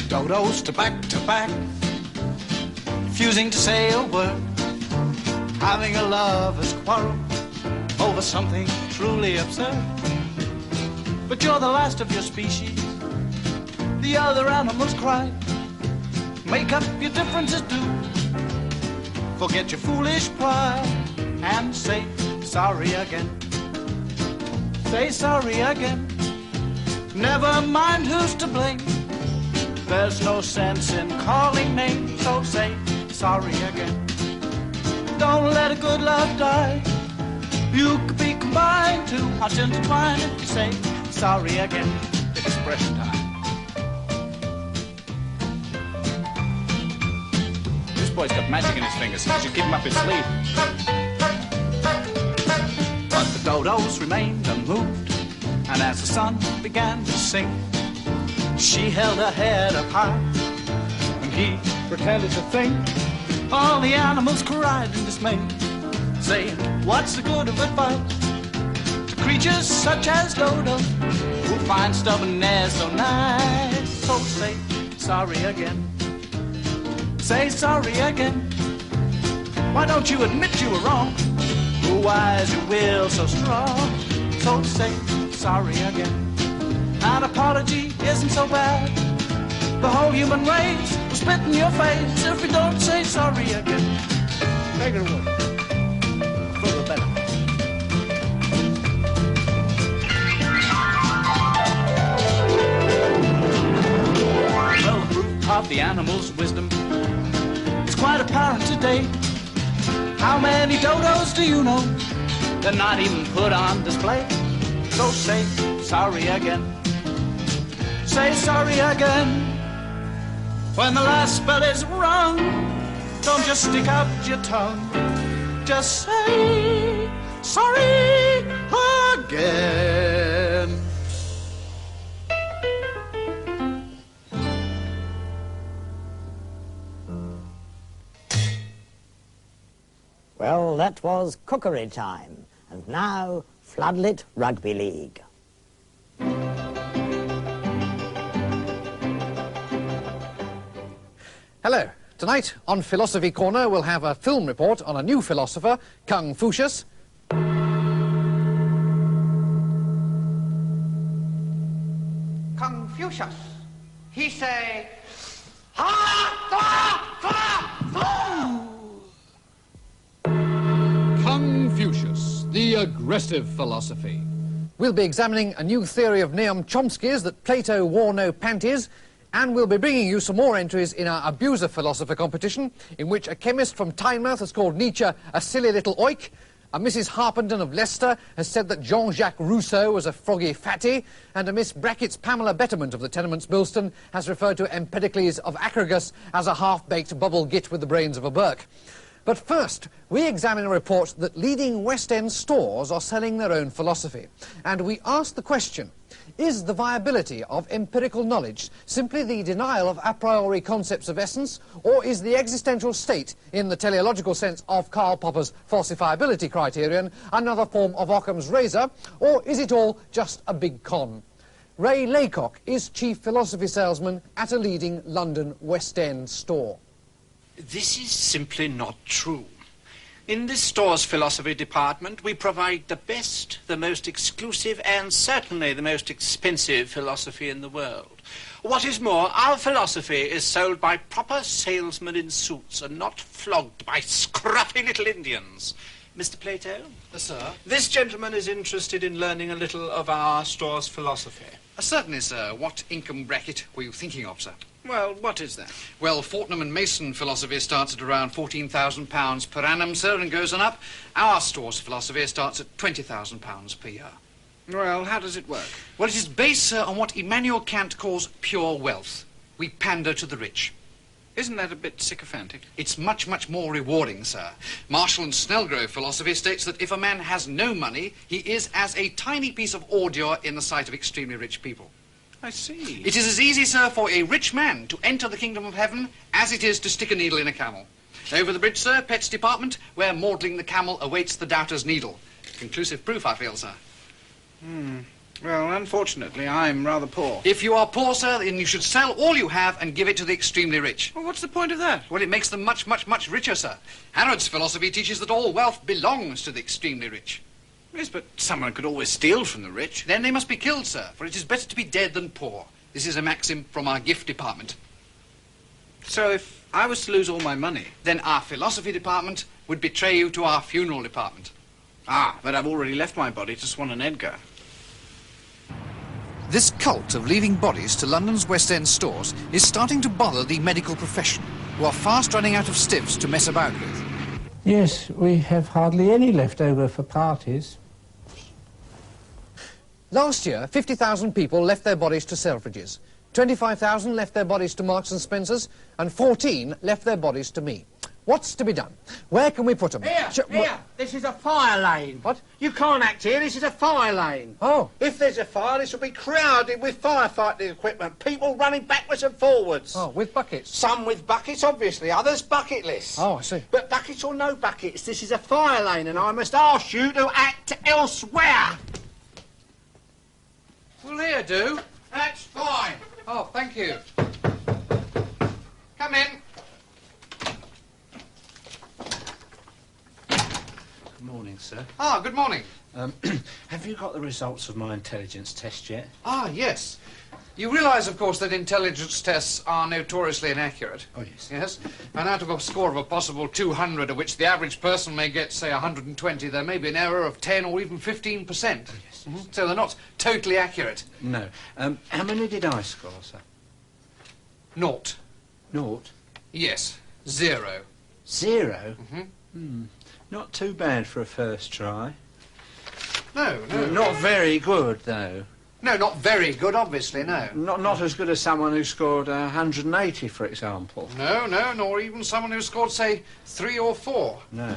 Dodos to back, refusing to say a word, having a lover's quarrel over something truly absurd. But you're the last of your species, the other animals cry. Make up your differences, do. Forget your foolish pride and say sorry again. Say sorry again. Never mind who's to blame. There's no sense in calling names, so say sorry again. Don't let a good love die. You could be combined two hearts intertwined if you say sorry again. Expression time. This boy's got magic in his fingers. You should keep him up his sleeve. But the dodos remained unmoved, and as the sun began to sink, she held her head up high, and he pretended to think. All the animals cried in dismay, saying, what's the good of advice to creatures such as dodos, who find stubbornness so nice? So say sorry again. Say sorry again. Why don't you admit you were wrong? Who wise your will so strong? So say sorry again. An apology isn't so bad. The whole human race will spit in your face if you don't say sorry again. Take it away. For the better. Well, the proof of the animal's wisdom is quite apparent today. How many dodos do you know? They're not even put on display. So say sorry again. Say sorry again. When the last spell is rung, don't just stick out your tongue. Just say sorry again. Well, that was cookery time. And now, Floodlit Rugby League. Hello. Tonight, on Philosophy Corner, we'll have a film report on a new philosopher, Confucius. Confucius, he say, Confucius, the aggressive philosophy. We'll be examining a new theory of Noam Chomsky's that Plato wore no panties, and we'll be bringing you some more entries in our Abuser Philosopher competition, in which a chemist from Tynemouth has called Nietzsche a silly little oik, a Mrs. Harpenden of Leicester has said that Jean-Jacques Rousseau was a froggy fatty, and a Miss Brackett's Pamela Betterment of the Tenements Bilston has referred to Empedocles of Acragas as a half-baked bubble git with the brains of a Burke. But first, we examine a report that leading West End stores are selling their own philosophy. And we ask the question, is the viability of empirical knowledge simply the denial of a priori concepts of essence, or is the existential state, in the teleological sense of Karl Popper's falsifiability criterion, another form of Occam's razor, or is it all just a big con? Ray Laycock is chief philosophy salesman at a leading London West End store. This is simply not true. In this store's philosophy department, we provide the best, the most exclusive, and certainly the most expensive philosophy in the world. What is more, our philosophy is sold by proper salesmen in suits and not flogged by scruffy little Indians. Mr. Plato? Yes, sir? This gentleman is interested in learning a little of our store's philosophy. Certainly, sir. What income bracket were you thinking of, sir? Well, what is that? Well, Fortnum and Mason philosophy starts at around £14,000 per annum, sir, and goes on up. Our store's philosophy starts at £20,000 per year. Well, how does it work? Well, it is based, sir, on what Immanuel Kant calls pure wealth. We pander to the rich. Isn't that a bit sycophantic? It's much, much more rewarding, sir. Marshall and Snellgrove philosophy states that if a man has no money, he is as a tiny piece of ordure in the sight of extremely rich people. I see. It is as easy, sir, for a rich man to enter the kingdom of heaven as it is to stick a needle in a camel. Over the bridge, sir, Pet's department, where maudling the camel awaits the doubter's needle. Conclusive proof, I feel, sir. Well, unfortunately, I'm rather poor. If you are poor, sir, then you should sell all you have and give it to the extremely rich. Well, what's the point of that? Well, it makes them much, much, much richer, sir. Harrod's philosophy teaches that all wealth belongs to the extremely rich. Yes, but someone could always steal from the rich. Then they must be killed, sir, for it is better to be dead than poor. This is a maxim from our gift department. So if I was to lose all my money... Then our philosophy department would betray you to our funeral department. Ah, but I've already left my body to Swan and Edgar. This cult of leaving bodies to London's West End stores is starting to bother the medical profession, who are fast running out of stiffs to mess about with. Yes, we have hardly any left over for parties. Last year, 50,000 people left their bodies to Selfridges. 25,000 left their bodies to Marks and Spencer's, and 14 left their bodies to me. What's to be done? Where can we put them? Here, this is a fire lane. What? You can't act here, this is a fire lane. Oh. If there's a fire, this will be crowded with firefighting equipment, people running backwards and forwards. Oh, with buckets? Some with buckets, obviously, others bucketless. Oh, I see. But buckets or no buckets, this is a fire lane, and I must ask you to act elsewhere. Will here do? That's fine. Oh, thank you. Come in. Good morning, sir. Ah, good morning. Have you got the results of my intelligence test yet? Ah, yes. You realise, of course, that intelligence tests are notoriously inaccurate. Oh, yes. Yes? And out of a score of a possible 200, of which the average person may get, say, 120, there may be an error of 10 or even 15%. Oh, yes. So they're not totally accurate. No. How many did I score, sir? Naught. Naught? Yes. 0. 0? Not too bad for a first try. No. Not very good, though. No, not very good, obviously, no. Not as good as someone who scored 180, for example. No, nor even someone who scored, say, 3 or 4. No.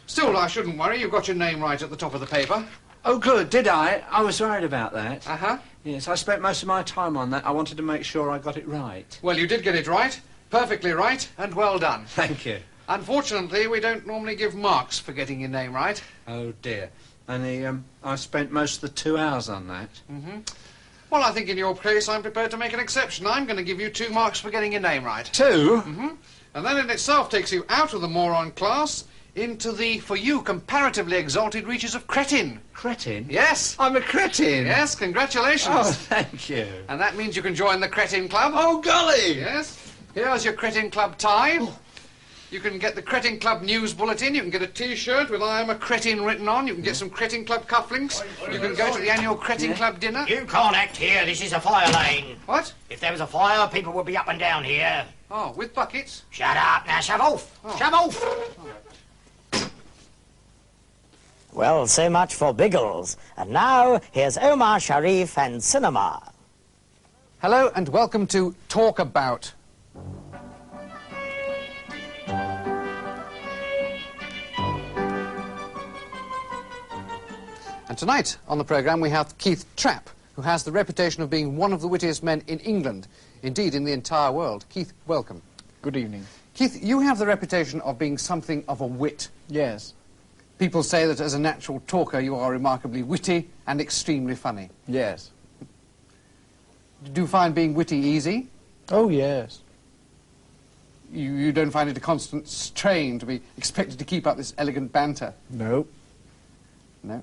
Still, I shouldn't worry. You've got your name right at the top of the paper. Oh, good, did I? I was worried about that. Uh-huh. Yes, I spent most of my time on that. I wanted to make sure I got it right. Well, you did get it right. Perfectly right, and well done. Thank you. Unfortunately, we don't normally give marks for getting your name right. Oh, dear. Only, I spent most of the 2 hours on that. Well, I think in your case, I'm prepared to make an exception. I'm going to give you 2 marks for getting your name right. 2? And that in itself takes you out of the moron class into the, for you, comparatively exalted reaches of cretin. Cretin? Yes. I'm a cretin? Yes, congratulations. Oh, thank you. And that means you can join the cretin club. Oh, golly! Yes. Here's your cretin club tie. You can get the Cretin Club news bulletin. You can get a T-shirt with I am a cretin written on. You can get some Cretin Club cufflinks. You can go to the annual Cretin Club dinner. You can't act here, this is a fire lane. What? If there was a fire, people would be up and down here. Oh, with buckets? Shut up, now shove off. Oh. Shove off. Well, so much for Biggles. And now, here's Omar Sharif and Cinema. Hello and welcome to Talk About. And tonight on the programme we have Keith Trapp, who has the reputation of being one of the wittiest men in England, indeed in the entire world. Keith, welcome. Good evening. Keith, you have the reputation of being something of a wit. Yes. People say that as a natural talker you are remarkably witty and extremely funny. Yes. Do you find being witty easy? Oh, yes. You don't find it a constant strain to be expected to keep up this elegant banter? No. No?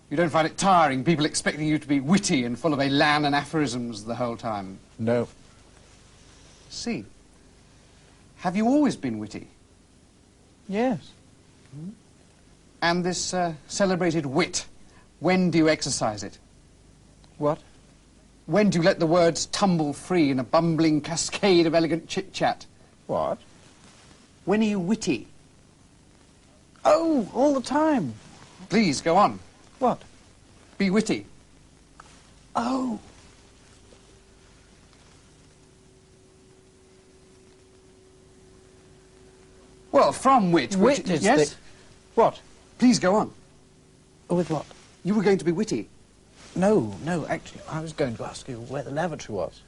You don't find it tiring, people expecting you to be witty and full of elan and aphorisms the whole time? No. See. Have you always been witty? Yes. And this celebrated wit, when do you exercise it? What? When do you let the words tumble free in a bumbling cascade of elegant chit-chat? What? When are you witty? Oh, all the time. Please, go on. What? Be witty. Oh. Well, from wit... Wit is yes? the... What? Please, go on. With what? You were going to be witty. No, actually, I was going to ask you where the lavatory was.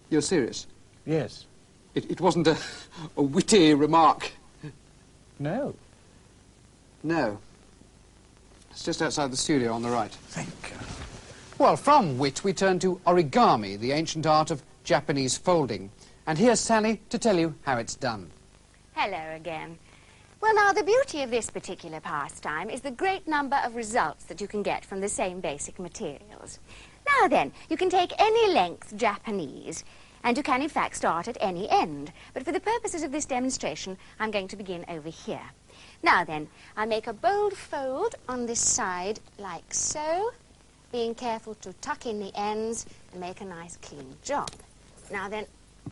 You're serious? Yes. It wasn't a witty remark? No. No. It's just outside the studio on the right. Thank you. Well, from wit we turn to origami, the ancient art of Japanese folding. And here's Sally to tell you how it's done. Hello again. Well, now, the beauty of this particular pastime is the great number of results that you can get from the same basic materials. Now then, you can take any length Japanese, and you can, in fact, start at any end. But for the purposes of this demonstration, I'm going to begin over here. Now then, I make a bold fold on this side, like so, being careful to tuck in the ends and make a nice clean job. Now then,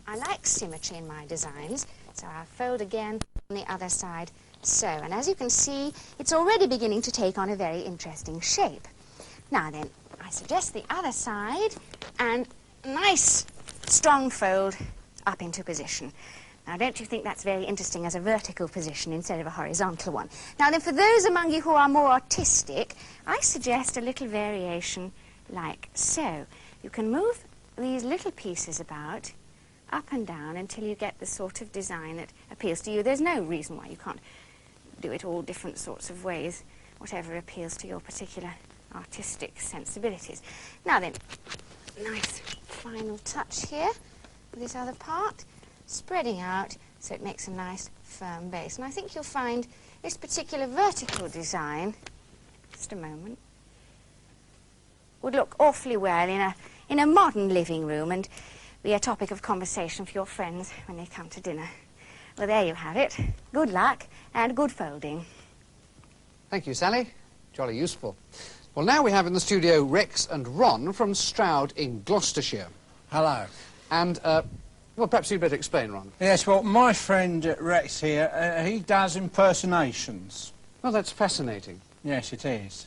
I like symmetry in my designs, so I'll fold again on the other side, so. And as you can see, it's already beginning to take on a very interesting shape. Now then, I suggest the other side, and nice, strong fold up into position. Now, don't you think that's very interesting as a vertical position instead of a horizontal one? Now then, for those among you who are more artistic, I suggest a little variation like so. You can move these little pieces about up and down until you get the sort of design that appeals to you. There's no reason why you can't do it all different sorts of ways, whatever appeals to your particular artistic sensibilities. Now then, nice final touch here with this other part, spreading out so it makes a nice firm base. And I think you'll find this particular vertical design, just a moment, would look awfully well in a modern living room and be a topic of conversation for your friends when they come to dinner. Well, there you have it. Good luck and good folding. Thank you, Sally. Jolly useful. Well, now we have in the studio Rex and Ron from Stroud in Gloucestershire. Hello. And, well, perhaps you'd better explain, Ron. Yes, well, my friend Rex here, he does impersonations. Well, that's fascinating. Yes, it is.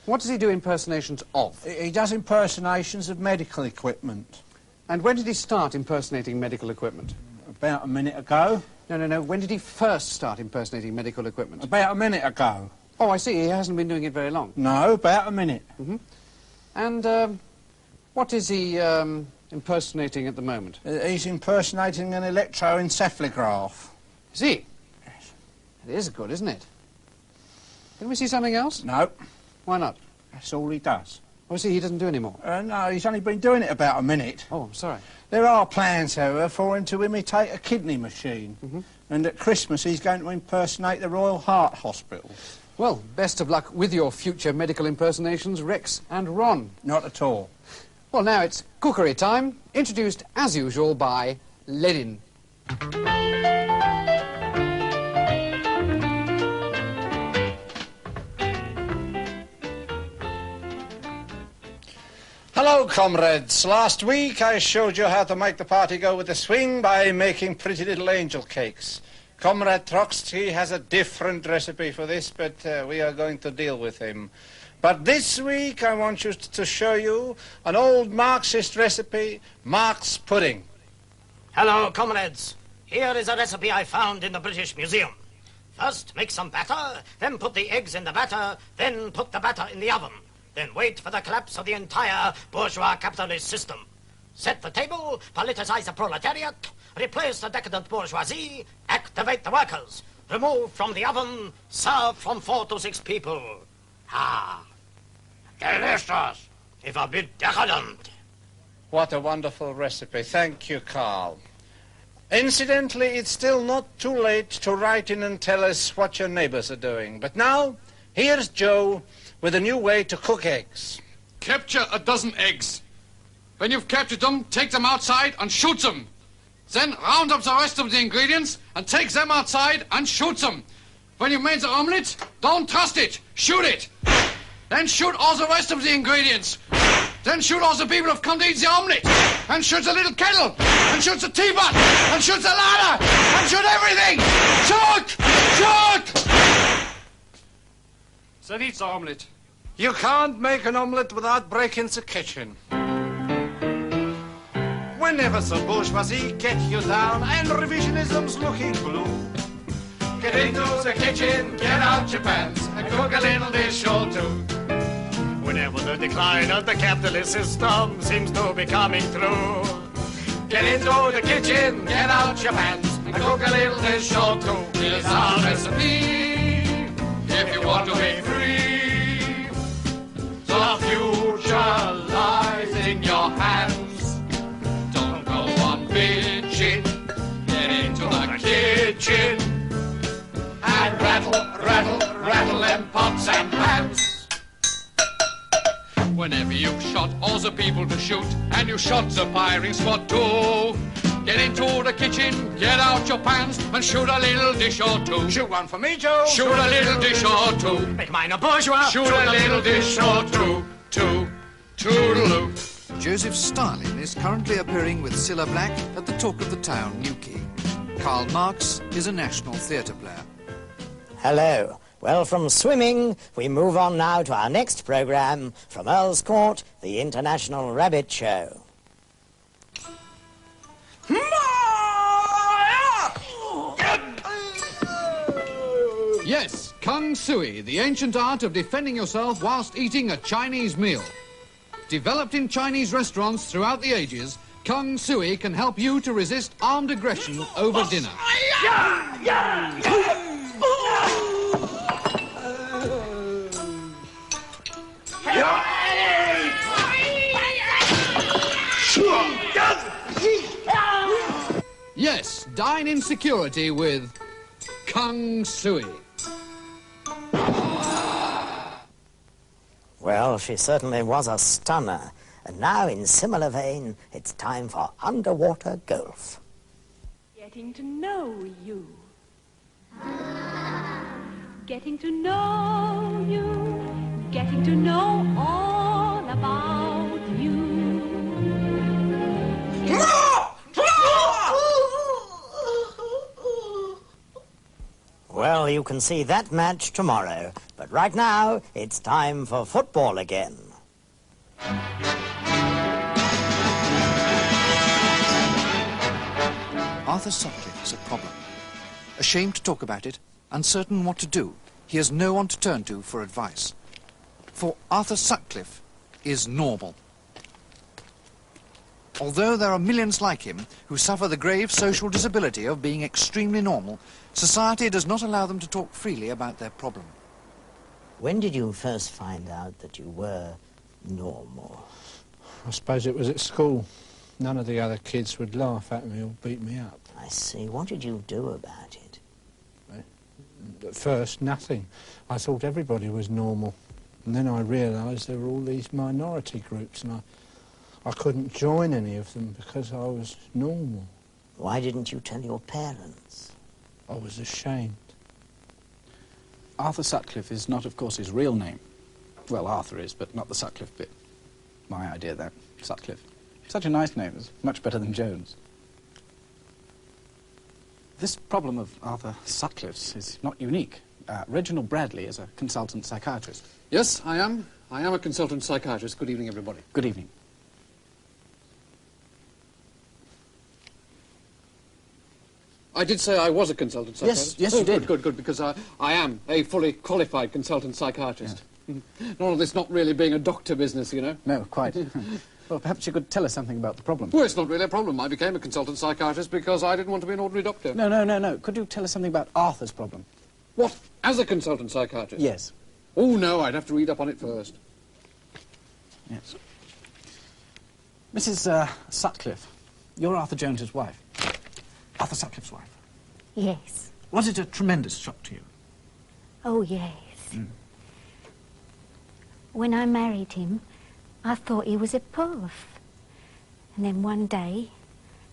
What does he do impersonations of? He does impersonations of medical equipment. And when did he start impersonating medical equipment? About a minute ago. No. When did he first start impersonating medical equipment? About a minute ago. Oh, I see. He hasn't been doing it very long. No, about a minute. And, what is he, impersonating at the moment? He's impersonating an electroencephalograph. Is he? Yes. It is good, isn't it? Can we see something else? No. Why not? That's all he does. Oh, see, he doesn't do any more? No, he's only been doing it about a minute. Oh, I'm sorry. There are plans, however, for him to imitate a kidney machine. And at Christmas he's going to impersonate the Royal Heart Hospital. Well, best of luck with your future medical impersonations, Rex and Ron. Not at all. Well, now it's cookery time, introduced, as usual, by Lenin. Hello, comrades. Last week I showed you how to make the party go with the swing by making pretty little angel cakes. Comrade Trotsky has a different recipe for this, but we are going to deal with him. But this week I want you to show you an old Marxist recipe, Marx pudding. Hello, comrades. Here is a recipe I found in the British Museum. First, make some batter, then put the eggs in the batter, then put the batter in the oven. Then wait for the collapse of the entire bourgeois capitalist system. Set the table, politicize the proletariat, replace the decadent bourgeoisie, activate the workers, remove from the oven, serve from 4 to 6 people. Ah, delicious, if a bit decadent. What a wonderful recipe. Thank you, Carl. Incidentally, it's still not too late to write in and tell us what your neighbors are doing. But now, here's Joe with a new way to cook eggs. Capture a dozen eggs. When you've captured them, take them outside and shoot them. Then round up the rest of the ingredients and take them outside and shoot them. When you've made the omelette, don't trust it, shoot it. Then shoot all the rest of the ingredients. Then shoot all the people who've come to eat the omelette. And shoot the little kettle. And shoot the teapot. And shoot the ladder. And shoot everything. Shoot! Shoot! Then eat the omelette. You can't make an omelette without breaking the kitchen. Whenever the bourgeoisie get you down and revisionism's looking blue, Get into the kitchen, get out your pants, and cook a little dish or two. Whenever the decline of the capitalist system seems to be coming through, Get into the kitchen, get out your pants, and cook a little dish or two. Here's our recipe, if you want to be free. The future lies in your hands. Don't go on bitching, get into the kitchen. And rattle, rattle, rattle them pots and pans. Whenever you've shot all the people to shoot, and you shot the firing squad too, get into the kitchen, get out your pans, and shoot a little dish or two. Shoot one for me, Joe. Shoot a little dish or two. make mine a bourgeois. Shoot a little dish or two. Toodaloo. Joseph Stalin is currently appearing with Cilla Black at the Talk of the Town, Newquay. Karl Marx is a National Theatre player. Hello. Well, from swimming, we move on now to our next programme from Earl's Court, the International Rabbit Show. Yes, Kung Sui, the ancient art of defending yourself whilst eating a Chinese meal. Developed in Chinese restaurants throughout the ages, Kung Sui can help you to resist armed aggression over dinner. Yes, dine in security with Kung Sui. Well, she certainly was a stunner. And now, in similar vein, it's time for underwater golf. Getting to know you. Getting to know you. Getting to know all about you. Well, you can see that match tomorrow. But right now, it's time for football again. Arthur Sutcliffe is a problem. Ashamed to talk about it, uncertain what to do, he has no one to turn to for advice. For Arthur Sutcliffe is normal. Although there are millions like him who suffer the grave social disability of being extremely normal, society does not allow them to talk freely about their problem. When did you first find out that you were normal? I suppose it was at school. None of the other kids would laugh at me or beat me up. I see. What did you do about it? At first, nothing. I thought everybody was normal. And then I realised there were all these minority groups, and I couldn't join any of them because I was normal. Why didn't you tell your parents? I was ashamed. Arthur Sutcliffe is not, of course, his real name. Well, Arthur is, but not the Sutcliffe bit. My idea, that. Sutcliffe. Such a nice name. It's much better than Jones. This problem of Arthur Sutcliffe's is not unique. Reginald Bradley is a consultant psychiatrist. Yes, I am. I am a consultant psychiatrist. Good evening, everybody. Good evening. I did say I was a consultant psychiatrist. Yes, you did. Good, because I am a fully qualified consultant psychiatrist. Yeah. None of this not really being a doctor business, you know. No, quite. Well, perhaps you could tell us something about the problem. Well, it's not really a problem. I became a consultant psychiatrist because I didn't want to be an ordinary doctor. No. Could you tell us something about Arthur's problem? What? As a consultant psychiatrist? Yes. Oh, no, I'd have to read up on it first. Yes. Mrs. Sutcliffe, you're Arthur Jones's wife. Arthur Sutcliffe's wife. Yes. Was it a tremendous shock to you? Oh, yes. When I married him, I thought he was a puff. And then one day,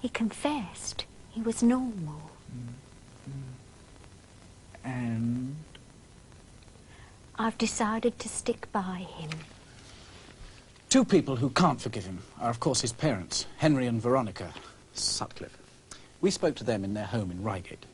he confessed he was normal. And? I've decided to stick by him. Two people who can't forgive him are, of course, his parents, Henry and Veronica Sutcliffe. We spoke to them in their home in Reigate.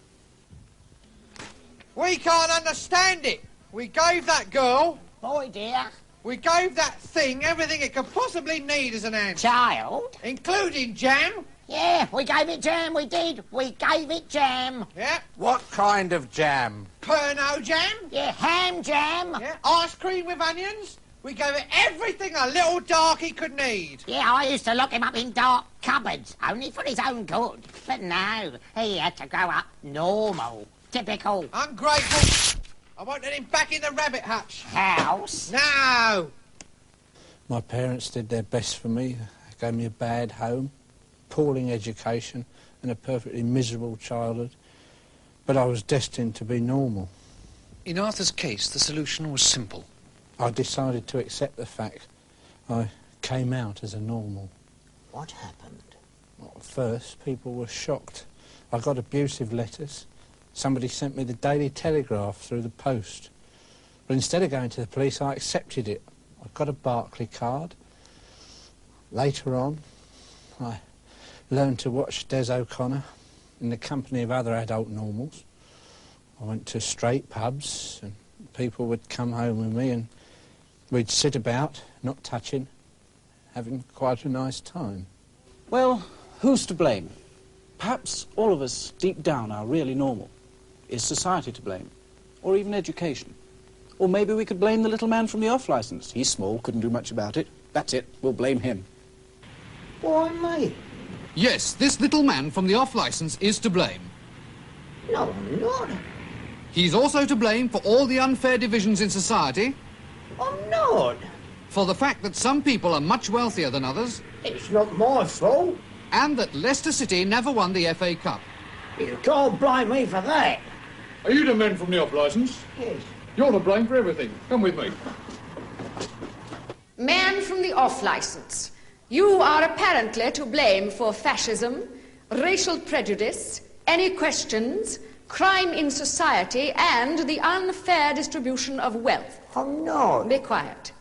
We can't understand it. We gave that girl... Boy, dear. We gave that thing everything it could possibly need as an answer. Child? Including jam. Yeah, we gave it jam, we did. We gave it jam. Yeah. What kind of jam? Pernod jam. Yeah, ham jam. Yeah. Ice cream with onions. We gave it everything a little darky could need. Yeah, I used to lock him up in dark cupboards, only for his own good. But no, he had to grow up normal. Typical. Ungrateful. I wanted him back in the rabbit hutch. House? No. My parents did their best for me. They gave me a bad home, appalling education, and a perfectly miserable childhood. But I was destined to be normal. In Arthur's case, the solution was simple. I decided to accept the fact I came out as a normal. What happened? Well, at first, people were shocked. I got abusive letters. Somebody sent me the Daily Telegraph through the post. But instead of going to the police, I accepted it. I got a Barclay card. Later on, I learned to watch Des O'Connor in the company of other adult normals. I went to straight pubs, and people would come home with me, and we'd sit about, not touching, having quite a nice time. Well, who's to blame? Perhaps all of us, deep down, are really normal. Is society to blame? Or even education? Or maybe we could blame the little man from the off-licence. He's small, couldn't do much about it. That's it, we'll blame him. Why, me? Yes, this little man from the off-licence is to blame. No, I'm not. He's also to blame for all the unfair divisions in society. I'm not. For the fact that some people are much wealthier than others. It's not my fault. And that Leicester City never won the FA Cup. You can't blame me for that. Are you the men from the off-licence? Yes. You're to blame for everything. Come with me. Man from the off-licence, you are apparently to blame for fascism, racial prejudice, any questions, crime in society, and the unfair distribution of wealth. Oh, no. Be quiet.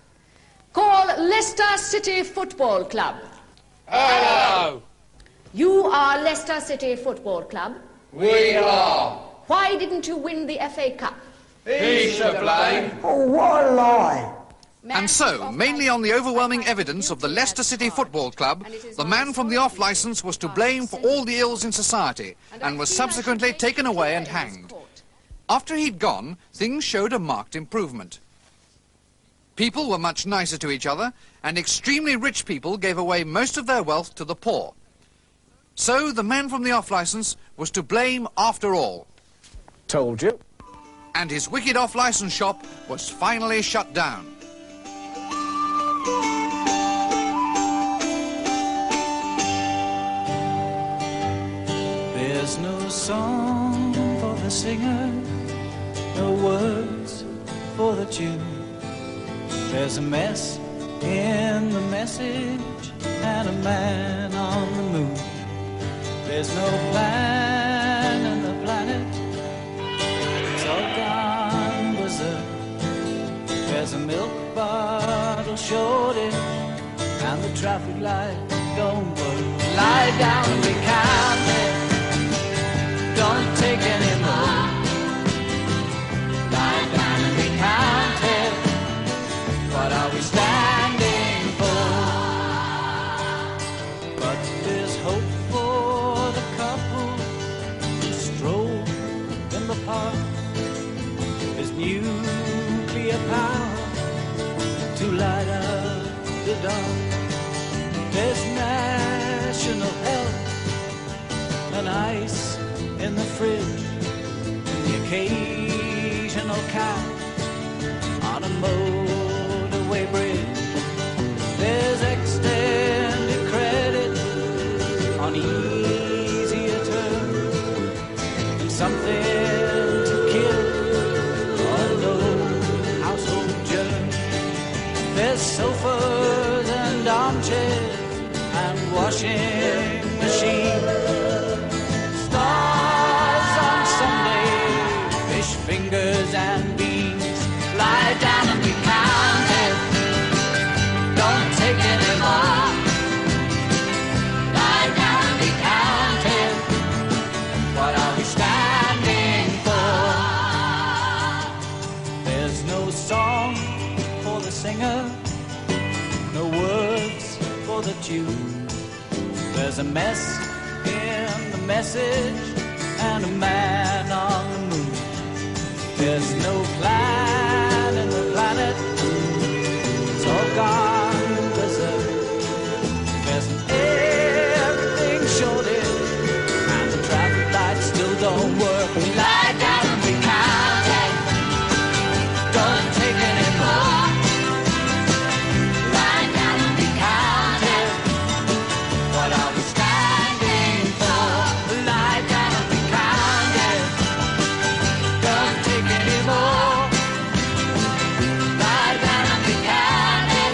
Call Leicester City Football Club. Hello. You are Leicester City Football Club. We are. Why didn't you win the FA Cup? He's to blame. Oh, what a lie. And so, mainly on the overwhelming evidence of the Leicester City Football Club, the man from the off-licence was to blame for all the ills in society and was subsequently taken away and hanged. After he'd gone, things showed a marked improvement. People were much nicer to each other, and extremely rich people gave away most of their wealth to the poor. So the man from the off-licence was to blame after all. Told you. And his wicked off-licence shop was finally shut down. There's no song for the singer, no words for the tune. There's a mess in the message and a man on the moon. There's no plan in the planet, it's all gone berserk. There's a milk bottle shortage and the traffic light don't work. Lie down and be counted, don't take any more. Lie down and be counted, what are we standing for? But there's hope for the couple who stroll in the park. There's nuclear power to light up the dark. There's national health and ice in the fridge, the occasional cow on a motorway bridge. There's extended credit armchairs and washing machines. Stars on Sunday, fish fingers and beans. Lie down and be counted, don't take any more. Lie down and be counted, what are we standing for? There's no song for the singer, no words for the tune. There's a mess in the message and a man on the moon. There's no plan in the planet, it's all gone berserk. There's an everything shortage and the traffic lights still don't work. We lie down and we counted, don't take any more. Lie down and be counted, what are we standing for? Lie down and be counted, don't take any more. Lie down and be counted,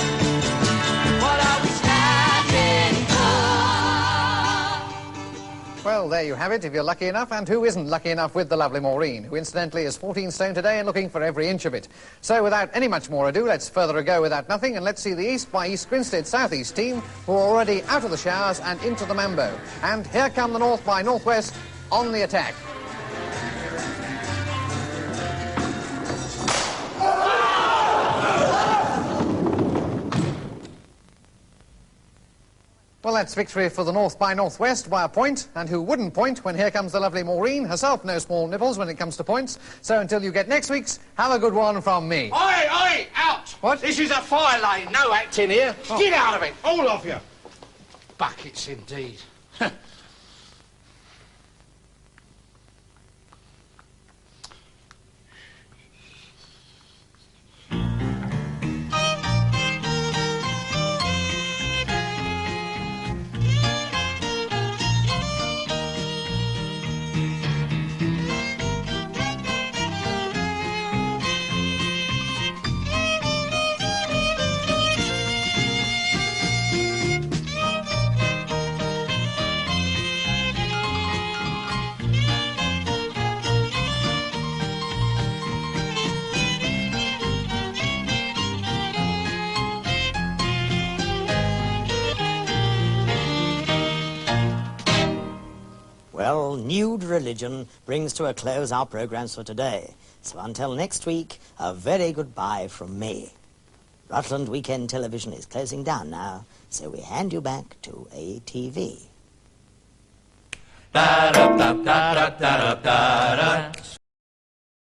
what are we standing for? Well, there you have it, if you're lucky enough, and who isn't lucky enough with the lovely Maureen, who incidentally is 14 stone today and looking for every inch of it. So without any much more ado, let's further a go without nothing, and let's see the East by East Grinstead South East team, who are already out of the showers and into the mambo. And here come the North by Northwest on the attack. Well, that's victory for the North by Northwest by a point, and who wouldn't point when here comes the lovely Maureen, herself no small nipples when it comes to points. So until you get next week's, have a good one from me. Oi, out! What? This is a fire lane, no acting here. Oh. Get out of it, all of you. Buckets indeed. Well, nude religion brings to a close our programs for today. So until next week, a very goodbye from me. Rutland Weekend Television is closing down now, so we hand you back to ATV. Da da da da da da da da.